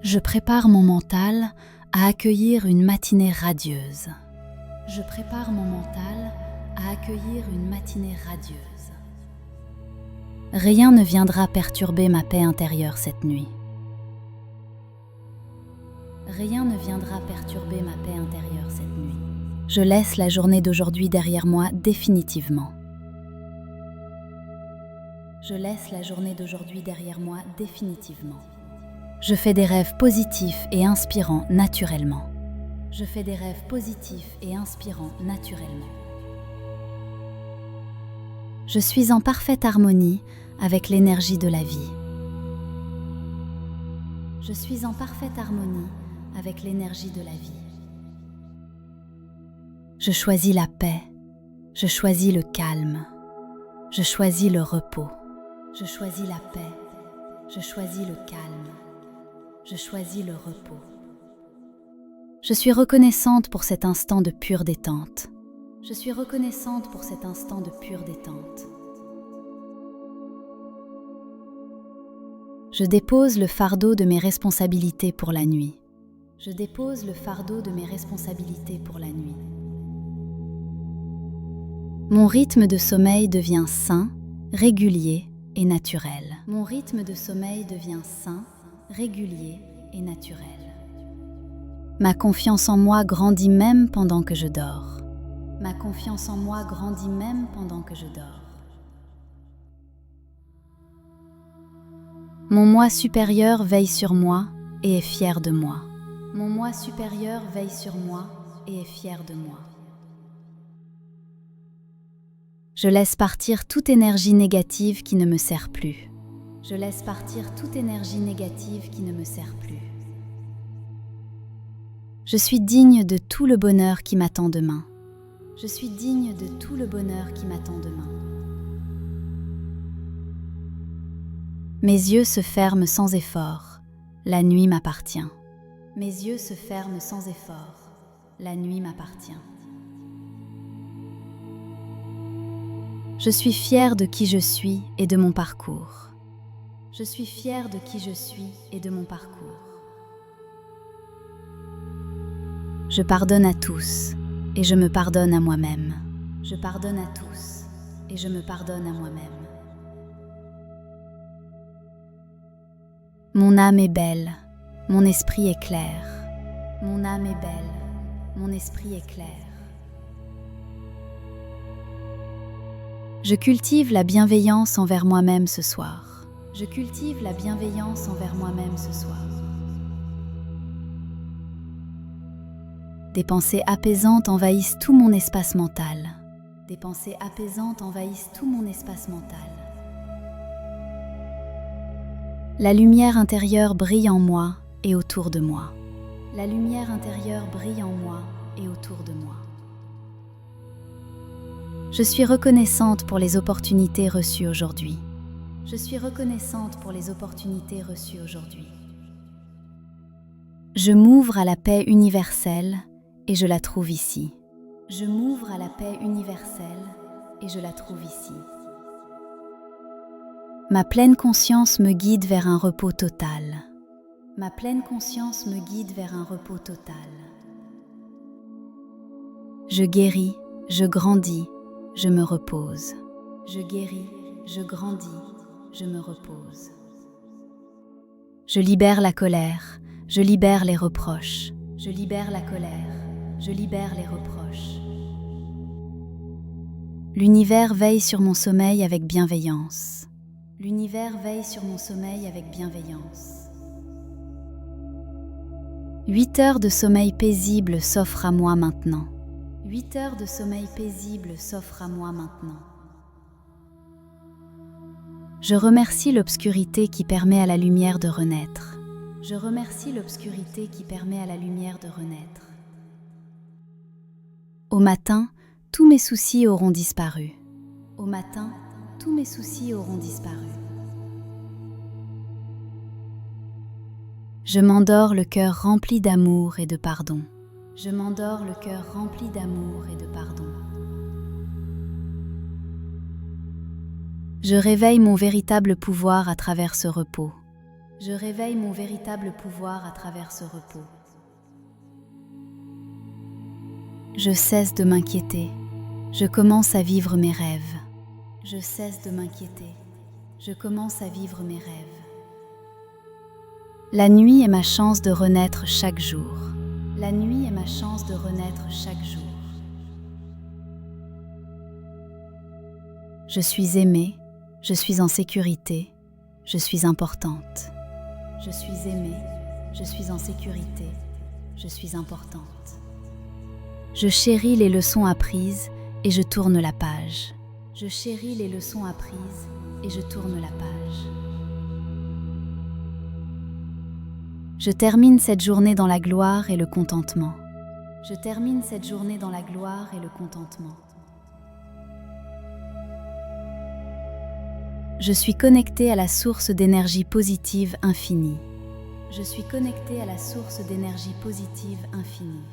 [SPEAKER 1] Je prépare mon mental à accueillir une matinée radieuse. Je prépare mon mental à accueillir une matinée radieuse. Rien ne viendra perturber ma paix intérieure cette nuit. Rien ne viendra perturber ma paix intérieure cette nuit. Je laisse la journée d'aujourd'hui derrière moi définitivement. Je laisse la journée d'aujourd'hui derrière moi définitivement. Je fais des rêves positifs et inspirants naturellement. Je fais des rêves positifs et inspirants naturellement. Je suis en parfaite harmonie avec l'énergie de la vie. Je suis en parfaite harmonie avec l'énergie de la vie. Je choisis la paix, je choisis le calme, je choisis le repos. Je choisis la paix, je choisis le calme, je choisis le repos. Je suis reconnaissante pour cet instant de pure détente. Je suis reconnaissante pour cet instant de pure détente. Je dépose le fardeau de mes responsabilités pour la nuit. Je dépose le fardeau de mes responsabilités pour la nuit. Mon rythme de sommeil devient sain, régulier et naturel. Mon rythme de sommeil devient sain, régulier et naturel. Ma confiance en moi grandit même pendant que je dors. Ma confiance en moi grandit même pendant que je dors. Mon moi supérieur veille sur moi et est fier de moi. Mon moi supérieur veille sur moi et est fier de moi. Je laisse partir toute énergie négative qui ne me sert plus. Je laisse partir toute énergie négative qui ne me sert plus. Je suis digne de tout le bonheur qui m'attend demain. Je suis digne de tout le bonheur qui m'attend demain. Mes yeux se ferment sans effort. La nuit m'appartient. Mes yeux se ferment sans effort. La nuit m'appartient. Je suis fière de qui je suis et de mon parcours. Je suis fière de qui je suis et de mon parcours. Je pardonne à tous et je me pardonne à moi-même. Je pardonne à tous et je me pardonne à moi-même. Mon âme est belle, mon esprit est clair. Mon âme est belle, mon esprit est clair. Je cultive la bienveillance envers moi-même ce soir. Je cultive la bienveillance envers moi-même ce soir. Des pensées apaisantes envahissent tout mon espace mental. Des pensées apaisantes envahissent tout mon espace mental. La lumière intérieure brille en moi et autour de moi. La lumière intérieure brille en moi et autour de moi. Je suis reconnaissante pour les opportunités reçues aujourd'hui. Je suis reconnaissante pour les opportunités reçues aujourd'hui. Je m'ouvre à la paix universelle et je la trouve ici. Je m'ouvre à la paix universelle et je la trouve ici. Ma pleine conscience me guide vers un repos total. Ma pleine conscience me guide vers un repos total. Je guéris, je grandis, je me repose. Je guéris, je grandis, je me repose. Je libère la colère, je libère les reproches. Je libère la colère, je libère les reproches. L'univers veille sur mon sommeil avec bienveillance. L'univers veille sur mon sommeil avec bienveillance. 8 heures de sommeil paisible s'offrent à moi maintenant. 8 heures de sommeil paisible s'offrent à moi maintenant. Je remercie l'obscurité qui permet à la lumière de renaître. Je remercie l'obscurité qui permet à la lumière de renaître. Au matin, tous mes soucis auront disparu. Au matin, tous mes soucis auront disparu. Je m'endors le cœur rempli d'amour et de pardon. Je m'endors le cœur rempli d'amour et de pardon. Je réveille mon véritable pouvoir à travers ce repos. Je réveille mon véritable pouvoir à travers ce repos. Je cesse de m'inquiéter. Je commence à vivre mes rêves. Je cesse de m'inquiéter. Je commence à vivre mes rêves. La nuit est ma chance de renaître chaque jour. La nuit est ma chance de renaître chaque jour. Je suis aimée, je suis en sécurité, je suis importante. Je suis aimée, je suis en sécurité, je suis importante. Je chéris les leçons apprises et je tourne la page. Je chéris les leçons apprises et je tourne la page. Je termine cette journée dans la gloire et le contentement. Je termine cette journée dans la gloire et le contentement. Je suis connectée à la source d'énergie positive infinie. Je suis connectée à la source d'énergie positive infinie.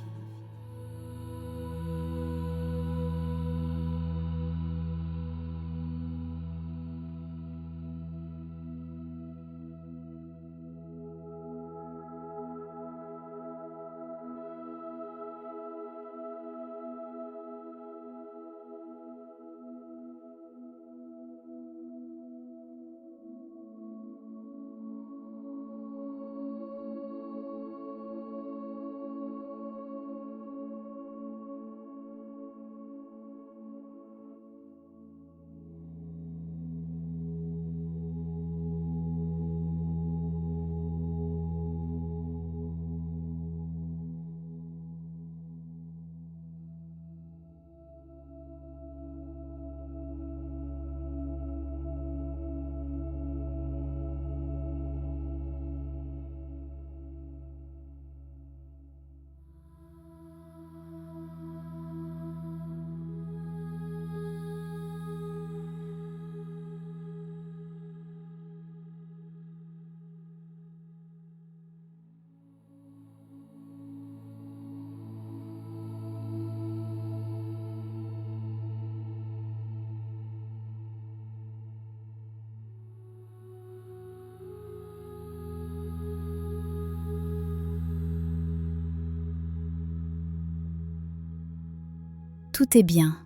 [SPEAKER 1] Tout est bien,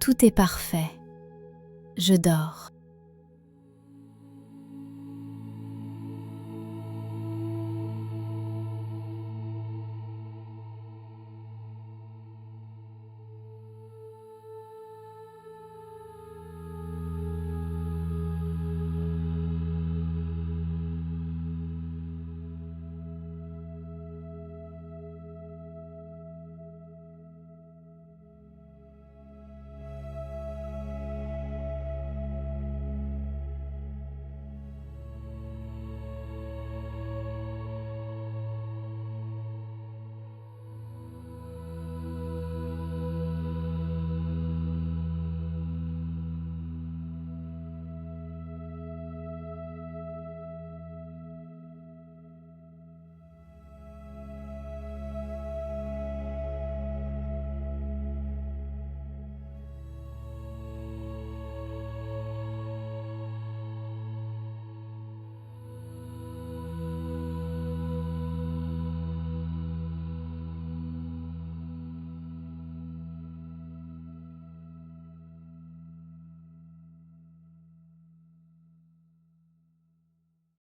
[SPEAKER 1] tout est parfait. Je dors.